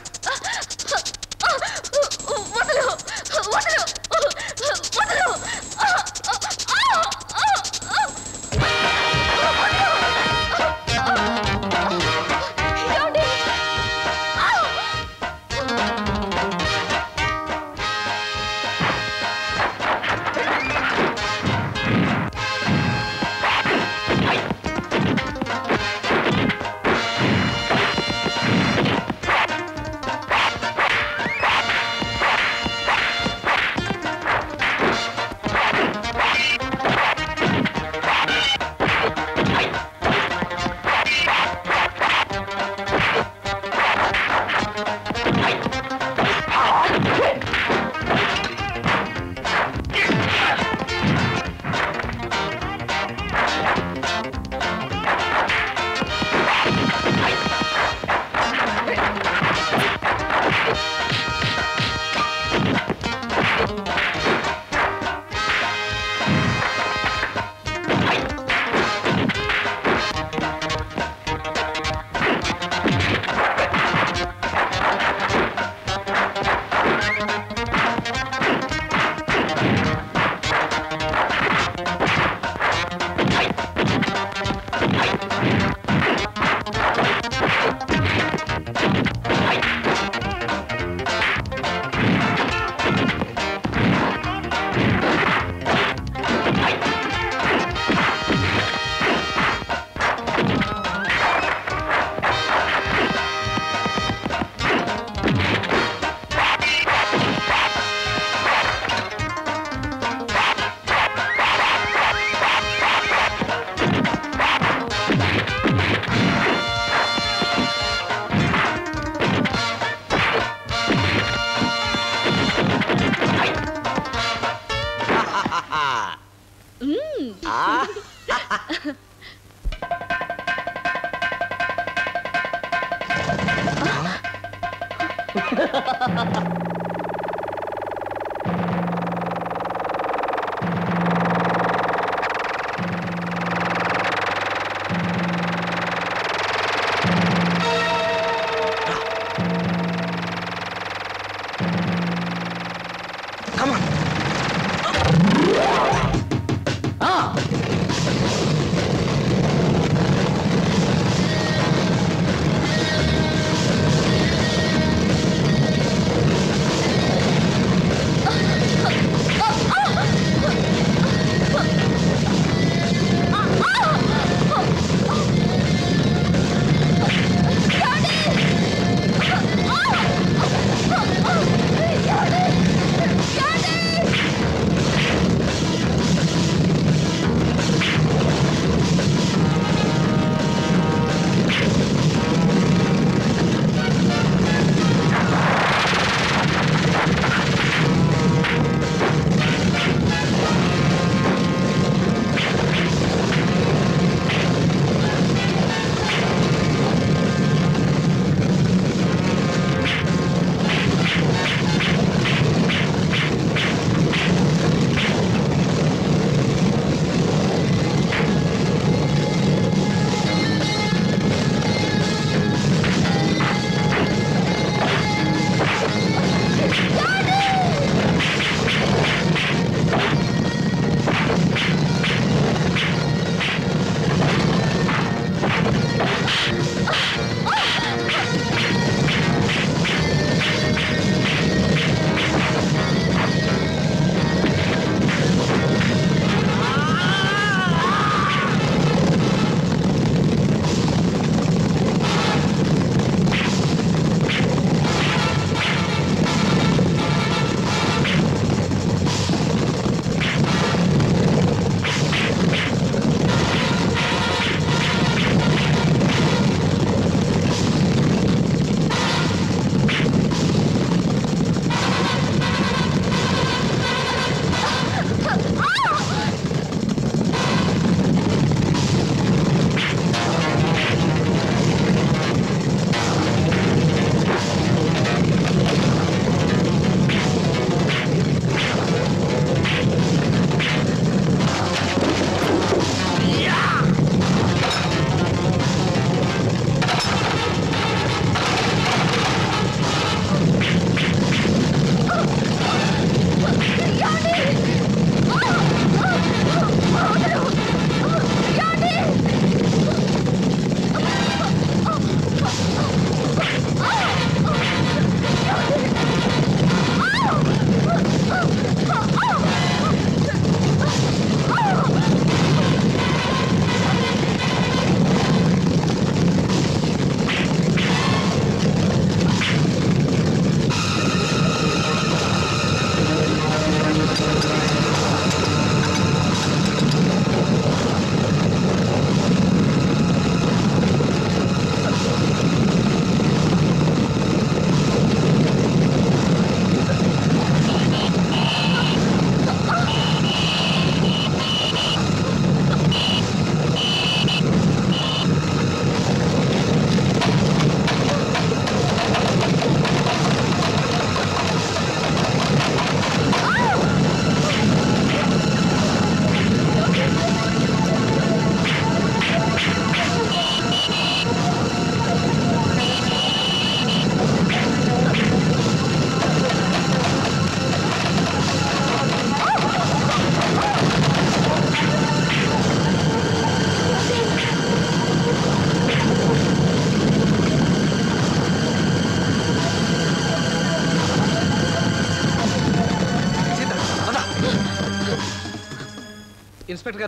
ఇన్స్పెక్టర్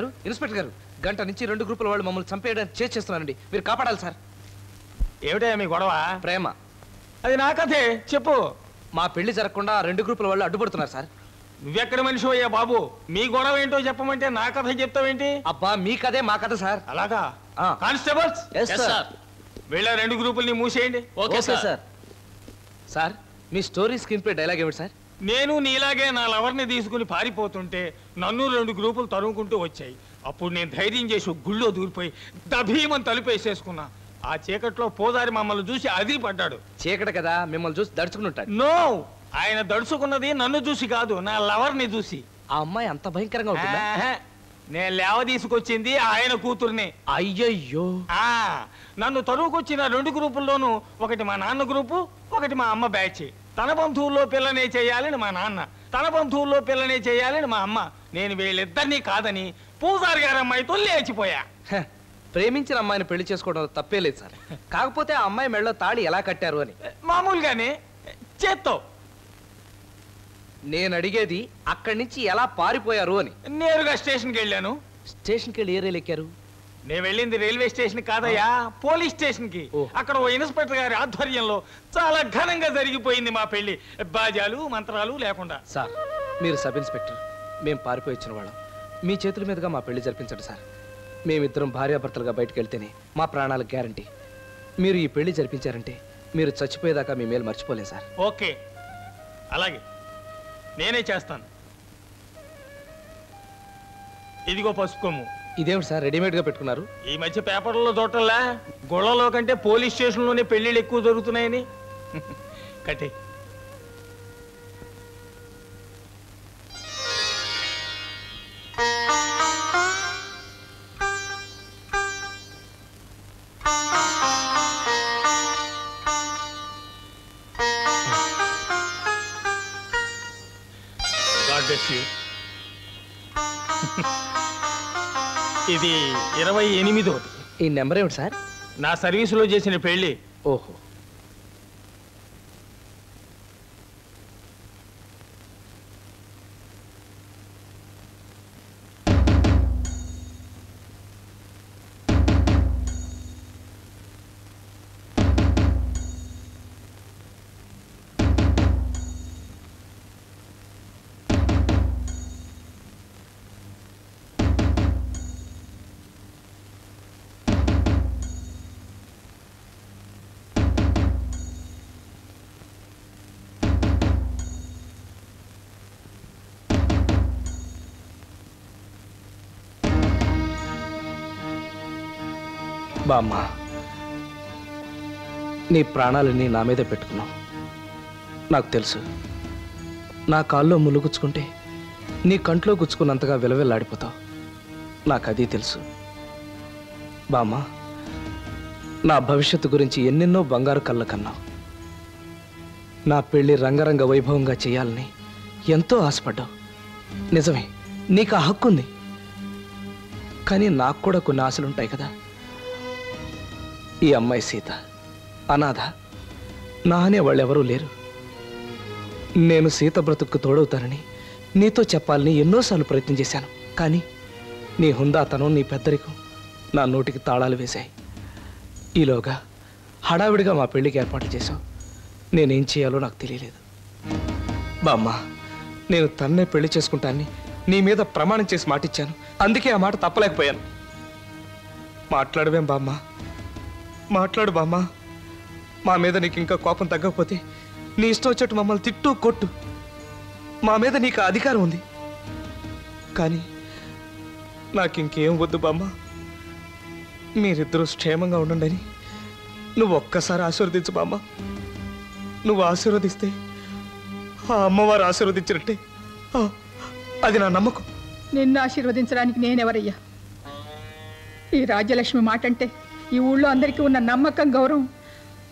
గారు గంట నుంచి 2 గ్రూపుల వాళ్ళు మమ్మల్ని చంపేయడానికి చేస్తున్నారండి. మీరు కాపాడాలి సార్. ఏమిటా మీ గొడవ? ప్రేమ. అది నా కథే, చెప్పు. మా పెళ్లి జరగకుండా 2 గ్రూపుల వాళ్ళు అడ్డుపడుతున్నారు సార్. నువ్వెక్కడ మనిషి అయ్యా బాబు? మీ గొడవ ఏంటో చెప్పమంటే నా కథ చెప్తావేంటి? అబ్బా మీ కథే మా కథ సార్. అలాగా? కానిస్టేబుల్స్ వీళ్ళ 2 గ్రూపుల్ని మూసేయండి. Okay sir. సార్ మీ స్టోరీ స్క్రీన్ ప్లే డైలాగ్ ఏమిటి సార్? నేను నీలాగే నా లవర్ని తీసుకుని పారిపోతుంటే నన్ను 2 గ్రూపులు తరుముకుంటూ వచ్చాయి. అప్పుడు నేను ధైర్యం చేసి గుళ్ళో దూరిపోయి దభీమని తలుపేసేసుకున్నా. ఆ చీకట్లో పోదారి మమ్మల్ని చూసి అది పడ్డాడు. చీకటి కదా, మిమ్మల్ని చూసి దడుచుకుని ఉంటాడు. నో, ఆయన దడుచుకున్నది నన్ను చూసి కాదు, నా లవర్ని చూసి. ఆ అమ్మాయి అంత భయంకరంగా ఉంటుందా? నేను లేవ తీసుకొచ్చింది ఆయన కూతుర్ని. అయ్యయ్యో. నన్ను తరువుకొచ్చిన 2 గ్రూపుల్లోనూ ఒకటి మా నాన్న గ్రూపు, ఒకటి మా అమ్మ బ్యాచ్. తన బంధువుల్లో పిల్లనే చేయాలని మా నాన్న, తన బంధువుల్లో పిల్లనే చేయాలని మా అమ్మ. నేను వీళ్ళిద్దరినీ కాదని పూజారి గారి అమ్మాయితో లేచిపోయా. ప్రేమించిన అమ్మాయిని పెళ్లి చేసుకోవడం తప్పే లేదు సార్. కాకపోతే ఆ అమ్మాయి మెడలో తాళి ఎలా కట్టారు అని. మామూలుగానే చేత్తో. నేను అడిగేది అక్కడి నుంచి ఎలా పారిపోయారు అని. నేరుగా స్టేషన్కి వెళ్ళాను. స్టేషన్కి వెళ్ళి ఏ రైలు ఎక్కారు? నేను వెళ్ళింది రైల్వే స్టేషన్ కాదయ్యా, పోలీస్ స్టేషన్ కి. అక్కడ ఓ ఇన్స్పెక్టర్ గారి ఆధ్వర్యంలో చాలా ఘనంగా జరిగిపోయింది మా పెళ్లి, బాజాలు మంత్రాలు లేకుండా. సార్ మీరు సబ్ ఇన్స్పెక్టర్, మేము పారిపోయి వచ్చిన వాళ్ళం. మీ చేతుల మీదుగా మా పెళ్లి జరిపించండి సార్. మేమిద్దరం భార్యాభర్తలుగా బయటకు వెళ్తేనే మా ప్రాణాలకు గ్యారంటీ. మీరు ఈ పెళ్లి జరిపించారంటే మీరు చచ్చిపోయేదాకా మీ మేలు మర్చిపోలేం సార్. ఓకే, అలాగే నేనే చేస్తాను. ఇదిగో పసుపు కొమ్ము. ఇదేమిటి సార్ రెడీమేడ్ గా పెట్టుకున్నారు? ఈ మధ్య పేపర్లలో చూడటంలా గొడవలో కంటే పోలీస్ స్టేషన్లోనే పెళ్లిళ్ళు ఎక్కువ జరుగుతున్నాయని. కట్టే. God bless you. ఇది 28వ. ఈ నెంబర్ ఏమిటి సార్? నా సర్వీసులో చేసిన పెళ్లి. ఓహో. బామ్మ, నీ ప్రాణాలని నా మీదే పెట్టుకున్నావు. నాకు తెలుసు, నా కాల్లో ములుగుచ్చుకుంటే నీ కంట్లో గుచ్చుకున్నంతగా విలవిల్లాడిపోతావు. నాకు అది తెలుసు. బామ్మ, నా భవిష్యత్తు గురించి ఎన్నెన్నో బంగారు కళ్ళ కన్నావు. నా పెళ్లి రంగరంగ వైభవంగా చేయాలని ఎంతో ఆశపడ్డావు. నిజమే, నీకు ఆ హక్కు ఉంది. కానీ నాకు కూడా కొన్ని ఆశలుంటాయి కదా. ఈ అమ్మాయి సీత అనాథ, నా అనే వాళ్ళెవరూ లేరు. నేను సీత బ్రతుక్కు తోడవుతానని నీతో చెప్పాలని ఎన్నోసార్లు ప్రయత్నం చేశాను. కానీ నీ హుందాతనం, నీ పెద్దరికం నా నోటికి తాళాలు వేశాయి. ఈలోగా హడావిడిగా మా పెళ్లికి ఏర్పాట్లు చేశావు. నేనేం చేయాలో నాకు తెలియలేదు. బామ్మ, నేను తన్నే పెళ్లి చేసుకుంటానని నీ మీద ప్రమాణం చేసి మాటిచ్చాను. అందుకే ఆ మాట తప్పలేకపోయాను. మాట్లాడవేం బామ్మ, మాట్లాడు బామ్మ. మా మీద నీకు ఇంకా కోపం తగ్గకపోతే నీ ఇష్టం వచ్చేట్టు మమ్మల్ని తిట్టు కొట్టు. మా మీద నీకు అధికారం ఉంది. కానీ నాకు ఇంకేం వద్దు బామ్మ. మీరిద్దరూ క్షేమంగా ఉండండి అని నువ్వు ఒక్కసారి ఆశీర్వదించు బామ్మ. నువ్వు ఆశీర్వదిస్తే ఆ అమ్మవారు ఆశీర్వదించినట్టే. అది నా నమ్మకం. నిన్ను ఆశీర్వదించడానికి నేనెవరయ్యా? ఈ రాజ్యలక్ష్మి మాట అంటే ఈ ఊళ్ళో అందరికీ ఉన్న నమ్మకం, గౌరవం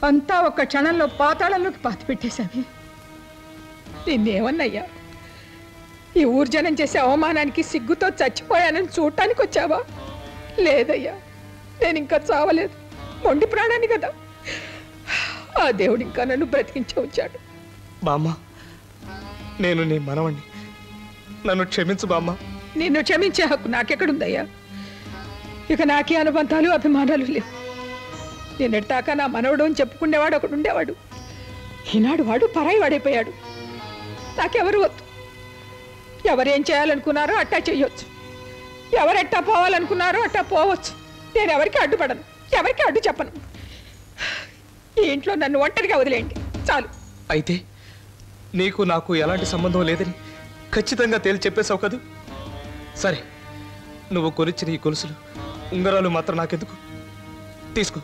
అంతా ఒక్క క్షణంలో పాతాళంలోకి పాతి పెట్టేశావి. నిన్నేమన్నయ్యా? ఈ ఊర్జనం చేసే అవమానానికి సిగ్గుతో చచ్చిపోయానని చూడటానికి వచ్చావా? లేదయ్యా, నేను ఇంకా చావలేదు. మొండి ప్రాణాన్ని కదా. ఆ దేవుడు ఇంకా నన్ను బ్రతికించే వచ్చాడు. బామ్మ, నేను నీ మనవణ్ణి. నన్ను క్షమించు బామ్మ. నిన్ను క్షమించే హక్కు నాకెక్కడుందయ్యా? ఇక నాకే అనుబంధాలు అభిమానాలు లేవు. నిన్నటిదాకా నా మనవడు అని చెప్పుకునేవాడు ఒకడు ఉండేవాడు. ఈనాడు వాడు పరాయి వాడైపోయాడు. నాకెవరు వద్దు. ఎవరేం చేయాలనుకున్నారో అట్టా చెయ్యొచ్చు, ఎవరెట్టా పోవాలనుకున్నారో అట్టా పోవచ్చు. నేను ఎవరికి అడ్డుపడను, ఎవరికి అడ్డు చెప్పను. ఈ ఇంట్లో నన్ను ఒంటరిగా వదిలేయండి చాలు. అయితే నీకు నాకు ఎలాంటి సంబంధం లేదని ఖచ్చితంగా తేల్చి చెప్పేశావు కదా. సరే, నువ్వు కొనిచ్చిన ఈ గొలుసులు ఉంగరాలు మాత్రం నాకెందుకు, తీసుకో.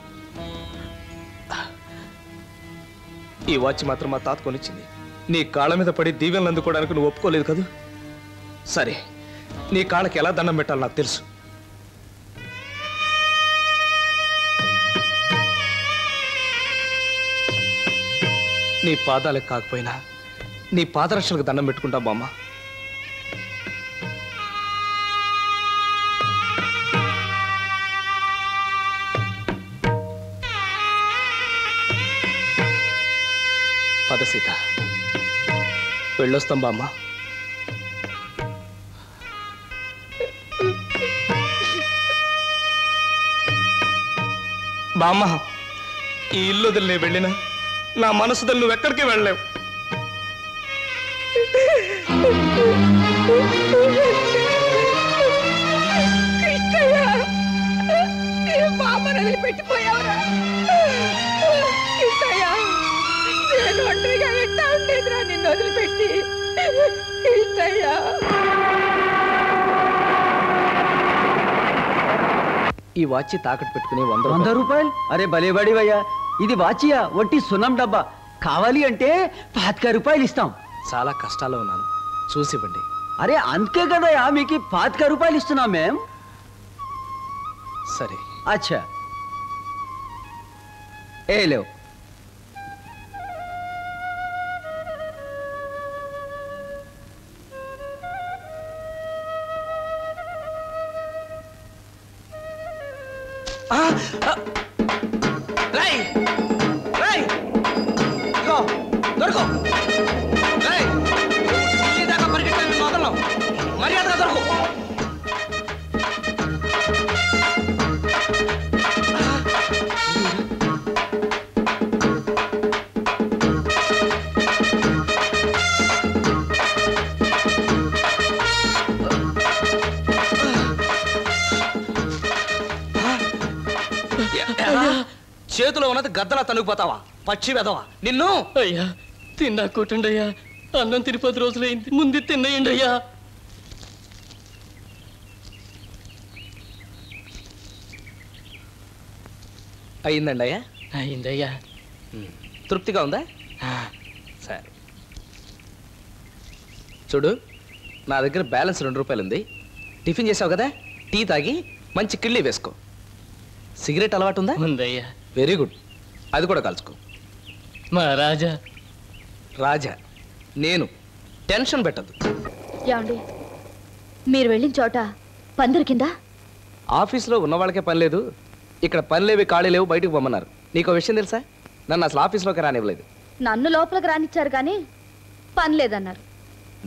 ఈ వాచ్ మాత్రం మా తాత కొనిచ్చింది. నీ కాళ్ళ మీద పడి దీవెనలు అందుకోవడానికి నువ్వు ఒప్పుకోలేదు కదా. సరే, నీ కాళ్ళకి ఎలా దండం పెట్టాలో నాకు తెలుసు. నీ పాదాలకు కాకపోయినా నీ పాదరక్షలకు దండం పెట్టుకుంటా బామ్మ. పద సీత, వెళ్ళొస్తాం బామ్మ. బామ్మ, ఈ ఇల్లు వదిలి నేను వెళ్ళినా నా మనసుదలు నువ్వు ఎక్కడికి వెళ్ళలేవు. పెట్టిపోయావురా నేను ఒంటరిగా ఎట్టా ఉండేదిరా నిన్ను వదిలిపెట్టి. ఈ వాచ్ తాకట్టు పెట్టుకుని 100 రూపాయలు? అరే భలేవాడివయ్యా, ఇది వాచియా వట్టి సున్నం డబ్బా. కావాలి అంటే 25 రూపాయలు ఇస్తాం. చాలా కష్టాల్లో ఉన్నాను, చూసివ్వండి. అరే అందుకే కదయా మీకు 25 రూపాయలు ఇస్తున్నాం మేం. సరే. అచ్చా ఏ లేవు. మర్యాదగా దొరకు. చేతిలో ఉన్నది గద్దలా తనుకుపోతావా పచ్చి వెదవా నిన్ను. అయ్యా తిన్నా కొట్టండి అయ్యా, అన్నం తిని 10 రోజులైంది, ముందు తిన్నయండి అయ్యా. అయిందండి అయ్యా? అయిందయ్యా. తృప్తిగా ఉందా? సరే చూడు, నా దగ్గర బ్యాలెన్స్ 2 రూపాయలు ఉంది. టిఫిన్ చేసావు కదా, టీ తాగి మంచి కిళ్ళి వేసుకో. సిగరెట్ అలవాటు ఉందా? ఉందయ్యా. వెరీ గుడ్, అది కూడా కలుసుకో. మా రాజా. రాజా నేను, టెన్షన్ పెట్టద్దు. ఏమండి, మీరు వెళ్ళిన చోట పని దొరికిందా? ఆఫీస్లో ఉన్న వాళ్ళకే పని లేదు, ఇక్కడ పనిలేవి ఖాళీ లేవు, బయటకు పొమ్మన్నారు. నీకు విషయం తెలుసా? నన్ను అసలు ఆఫీస్లోకి రానివ్వలేదు. నన్ను లోపలికి రానిచ్చారు కానీ పని లేదన్నారు.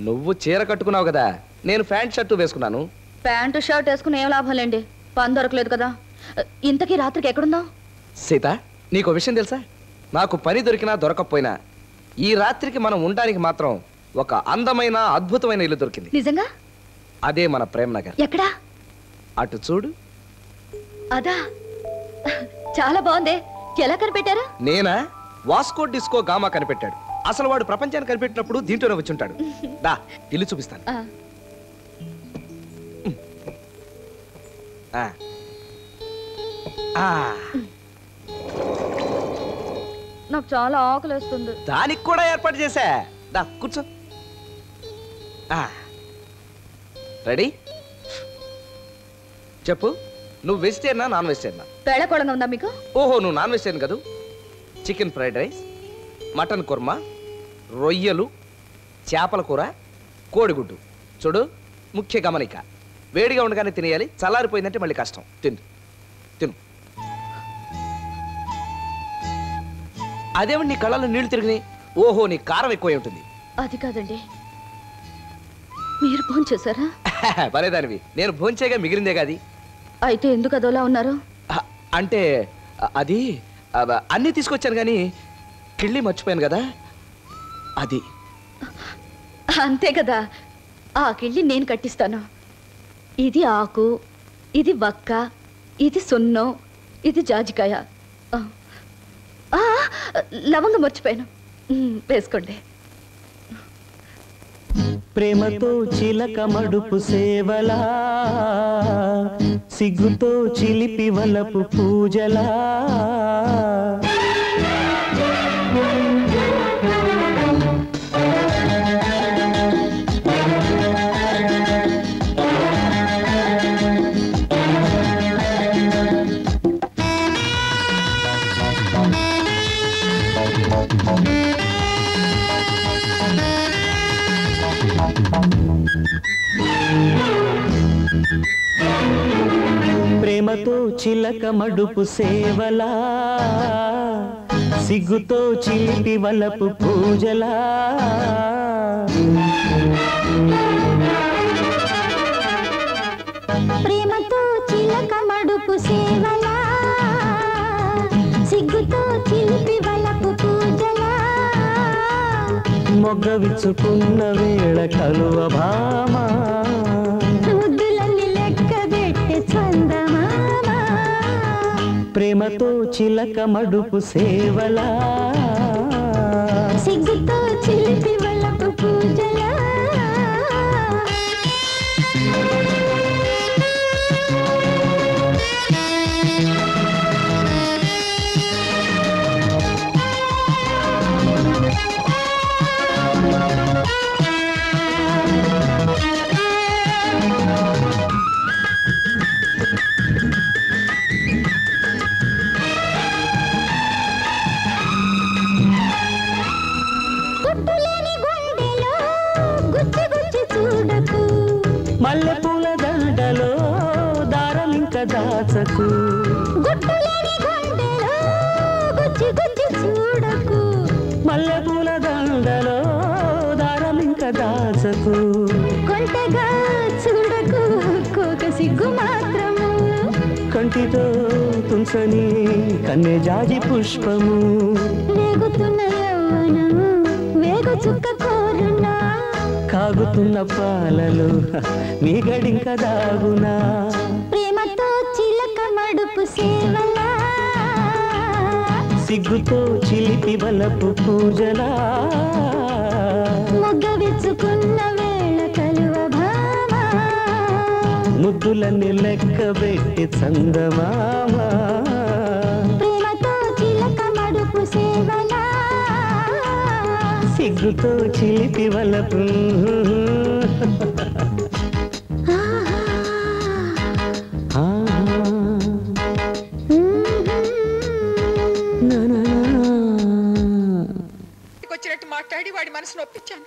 నువ్వు చీర కట్టుకున్నావు కదా, నేను ప్యాంట్ షర్టు వేసుకున్నాను. ప్యాంటు షర్ట్ వేసుకుని ఏం లాభం లేండి, పని దొరకలేదు కదా. ఇంతకీ రాత్రికి ఎక్కడుందాం? సీత, నీకు విషయం తెలుసా? నాకు పని దొరికినా దొరకకపోయినా ఈ రాత్రికి మనం ఉండడానికి మాత్రం ఒక అందమైన అద్భుతమైన ఇల్లు దొరికింది. నిజంగా? అదే మన ప్రేమ్ నగర్. ఎక్కడా? అటు చూడు. అదా, చాలా బాగుంది. ఎలా కనిపెట్టారు? నేనా? వాస్కో డిస్కో గామా కనిపెట్టాడు. అసలు వాడు ప్రపంచాన్ని కనిపెట్టినప్పుడు దీంట్లోనే వచ్చి ఉంటాడు. దా, ఇల్లు చూపిస్తాను. నాకు చాలా ఆకలిస్తుంది. దానికి కూడా ఏర్పాటు చేశా. దా కూర్చో. రెడీ? చెప్పు, నువ్వు వెజిటేరియనా నాన్ వెజిటేరియనా? పేళకోళంగా ఉందా మీకు? ఓహో, నువ్వు నాన్ వెజిటేరియన్ కదా. Chicken fried rice, mutton korma, రొయ్యలు, చేపల కూర, కోడిగుడ్డు. చూడు, ముఖ్య గమనిక, వేడిగా ఉండగానే తినేయాలి, చల్లారిపోయిందంటే మళ్ళీ కష్టం. తిను తిను. అదేమిటి నీ కళ్ళలో నీళ్లు తిరిగినాయి? ఓహో, నీ కారం ఎక్కువ ఉంటుంది. అది కాదండి, మీరు ఫోన్ చేశారా? పరేదానివి, నేను భోంచేగా మిగిలిందే కాది. అయితే ఎందుకు అదోలా ఉన్నారు? అంటే అది అన్నీ తీసుకొచ్చాను కానీ కిళ్ళి మర్చిపోయాను కదా, అది. అంతే కదా, ఆ కిళ్ళి నేను కట్టిస్తాను. ఇది ఆకు, ఇది వక్క, ఇది సున్నం, ఇది జాజికాయ. లవంగం మర్చిపోయాను, వేసుకోండి. ప్రేమతో చిలక మడుపు సేవలా, సిగ్గుతో చిలిపి వలపు పూజలా, ప్రేమతో చిలక మడుపు సేవలా, సిగ్గుతో చిలిపి వలపు పూజలా, ప్రేమతో చిలక మడుపు సేవలా, సిగ్గుతో చిలిపి వలపు పూజలా, మొగ్గ విచ్చుకున్న వేళ కలువ భామ, ముద్దులన్నీ లెక్క పెట్టే చందమామ, ప్రేమతో చిలక మడుపు సేవలా, సిగ్గుతో చిలిపి వలపు పూజలా. మల్లెపూల దండలో దారమింక దాచకు, గుట్టులేని గుండెలో గుచ్చి గుచ్చి చూడకు, మల్లెపూల దండలో దారమింక దాచకు, కొంటగా చూడకు కోక సిగ్గు మాత్రము, కంటితో తుంచని కన్నె జాజి పుష్పము, వేగుతున్న యవ్వనము వేగు చుక్క కోరునా, కాగుతున్న పాలలో నీ గడింక దాగునా, ప్రేమతో చిలక మడుపు సేవలా, సిగ్గుతో చిలిపి వలపు పూజలా, మొగ్గ విచ్చుకున్న వేళ కలువ భామ, ముద్దులన్నీ లెక్క పెట్టి చందమామ, ప్రేమతో చిలక మడుపు సేవలా, సిగ్గుతో చిలిపి వలపు. వచ్చినట్టు మాట్లాడి వాడి మనసు నొప్పించాను.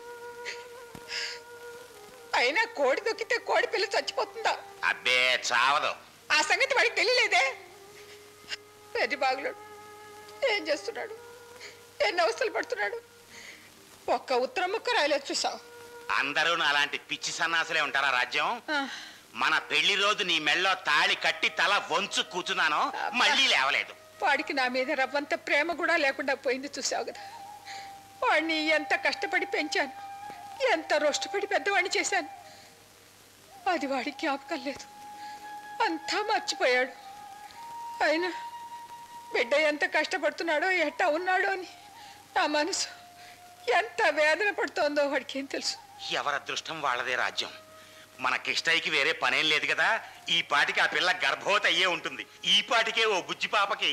అయినా కోడి దొక్కితే కోడి పిల్ల చచ్చిపోతుందా? అబ్బే చావదు. ఆ సంగతి వాడికి తెలియలేదే. పెద్ద బాగులోడు ఏం చేస్తున్నాడు, ఎన్ని అవస్థలు పడుతున్నాడు. ఒక్క ఉత్తరం ముక్క రాయలేదు చూసావు. అందరూ అలాంటి పిచ్చి సన్నాసులే ఉంటారా రాజ్యం? మన పెళ్లి రోజు నీ మెళ్ళో తాళి కట్టి తల వంచు కూర్చున్నాను, మళ్ళీ లేవలేదు. వాడికి నా మీద రవ్వంత ప్రేమ కూడా లేకుండా పోయింది చూసావు కదా. వాడిని ఎంత కష్టపడి పెంచాను, ఎంత రోష్టపడి పెద్దవాడిని చేశాను. అది వాడికి జ్ఞాపకం లేదు, అంతా మర్చిపోయాడు. అయినా బిడ్డ ఎంత కష్టపడుతున్నాడో ఎట్టా ఉన్నాడో అని నా మనసు ఎంత వేదన పడుతోందో వాడికి ఏం తెలుసు. ఎవరి అదృష్టం వాళ్ళదే రాజ్యం. మన కిష్టయ్యకి వేరే పనేం లేదు కదా. ఈ పాటికి ఆ పిల్ల గర్భవతి అయ్యే ఉంటుంది. ఈ పాటికే ఓ బుజ్జి పాపకి.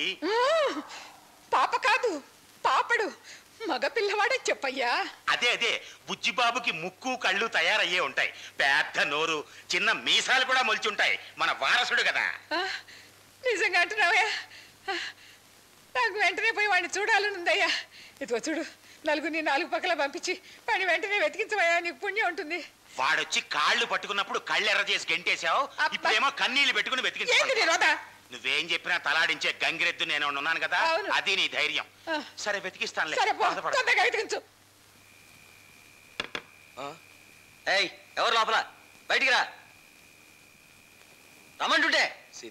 పాప కాదు, పాపడు, మగ పిల్లవాడే చెప్పయ్యా. అదే అదే బుజ్జి బాబుకి ముక్కు కళ్ళు తయారయ్యే ఉంటాయి. పెద్ద నోరు, చిన్న మీసాలు కూడా మొలిచుంటాయి. మన వారసుడు కదా. నిజంగా అంటున్నావయ్యా? నాకు వెంటనే పోయి వాడిని చూడాలనుందయ్యా. ఇదిగో చూడు, నలుగురిని నాలుగు పక్కల పంపించి వాడిని వెంటనే వెతికించవయ్యా, నీకు పుణ్యం ఉంటుంది. వాడొచ్చి కాళ్ళు పట్టుకున్నప్పుడు కళ్ళు ఎర్ర చేసి గెంటేశావు, ఇప్పుడేమో కన్నీళ్లు పెట్టుకుని వెతికించు. నువ్వేం చెప్పినా తలాడించే గంగిరెద్దు నేను ఉన్నాను కదా, అది నీ ధైర్యం. సరే వెతికిస్తానులే. ఏయ్, ఎవరు లోపల? బయటికి రా.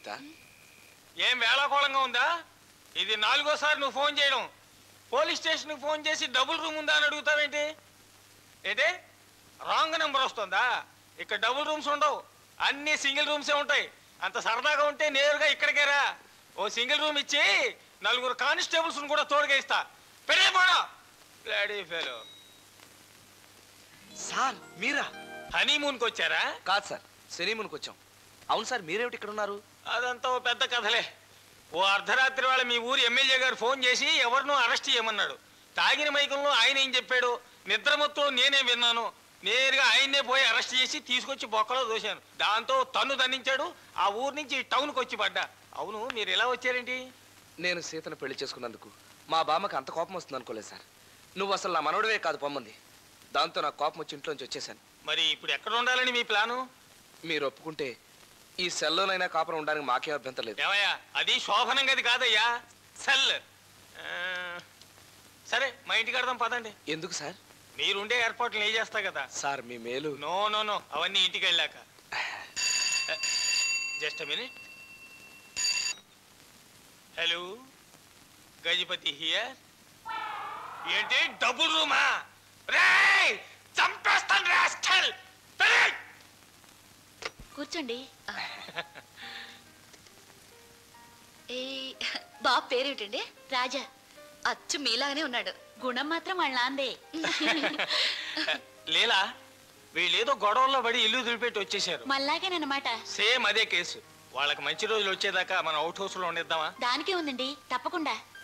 సీత? ఏం వేళాకోళంగా ఉందా? ఇది 4గోసారి నువ్వు ఫోన్ చేయడం. పోలీస్ స్టేషన్కి ఫోన్ చేసి డబుల్ రూమ్ ఉందా అని అడుగుతావేంటి? ఏంటి రాంగ్ నెంబర్ వస్తుందా? ఇక్కడ డబుల్ రూమ్స్ ఉండవు, అన్ని సింగిల్ రూమ్సే ఉంటాయి. అంత సరదాగా ఉంటే నేరుగా ఇక్కడికే రా. ఓ సింగిల్ రూమ్ ఇచ్చి 4 కానిస్టేబుల్స్ కూడా తోడుగా ఇస్తా. పెరిగే పోడా బ్లడీ ఫెలో. సార్ మీరా? హనీమూన్కి వచ్చారా? కాదు సార్, సినీమూన్కి వచ్చాం. అవును సార్, మీరేమిటి ఇక్కడ ఉన్నారు? అదంతా ఓ పెద్ద కథలే. ఓ అర్ధరాత్రి వేళ మీ ఊరు ఎమ్మెల్యే గారు ఫోన్ చేసి ఎవరినో అరెస్ట్ చేయమన్నాడు. తాగిన మైకంలో ఆయన ఏం చెప్పాడు, నిద్రమత్తులో నేనే విన్నాను. నేరుగా ఆయన్నే పోయి అరెస్ట్ చేసి తీసుకొచ్చి బొక్కలో దోశాను. దాంతో తన్ను దండించాడు. ఆ ఊరు నుంచి టౌన్కి వచ్చి పడ్డా. అవును, మీరు ఎలా వచ్చారేంటి? నేను సీతను పెళ్లి చేసుకున్నందుకు మా బామ్మకి అంత కోపం వస్తుంది అనుకోలేదు సార్. నువ్వు అసలు నా మనవడివే కాదు పొమ్మంది. దాంతో నాకు కోపం వచ్చి ఇంట్లోంచి వచ్చేసాను. మరి ఇప్పుడు ఎక్కడ ఉండాలని మీ ప్లాను? మీరు ఒప్పుకుంటే ఈ సెల్లోనైనా కాపురం ఉండడానికి మాకే అభ్యంతరం లేదు. ఏమయ్యా, అది శోభనం గది కాదయ్యా, సెల్. సరే, మా ఇంటికి కడదాం పదండి. ఎందుకు సార్? మీరుండే ఏర్పాట్లు నేను చేస్తా కదా సార్. మీ మేలు. నో నో నో, అవన్నీ ఇంటికి వెళ్ళాక. Just minute. Hello, Gajapathi here. ఏంటి డబుల్ రూమా? రేయ్, చంపేస్తాను రాస్కల్. కూర్చోండి. ఏ బాబు పేరేమిటండి? రాజా. అచ్చు మీలాగానే ఉన్నాడు. గుణం మాత్రం వాళ్ళ నాందే. లేలా, వీళ్ళేదో గొడవల్లో పడి ఇల్లు దులిపెట్టి వచ్చేసారు. మళ్ళాగేనమాట. సేమ్ అదే కేసు. వాళ్ళకి మంచి రోజులు వచ్చేదాకా మనం అవుట్ హౌస్ లో ఉండేద్దామా? దానికే ఉందండి, తప్పకుండా.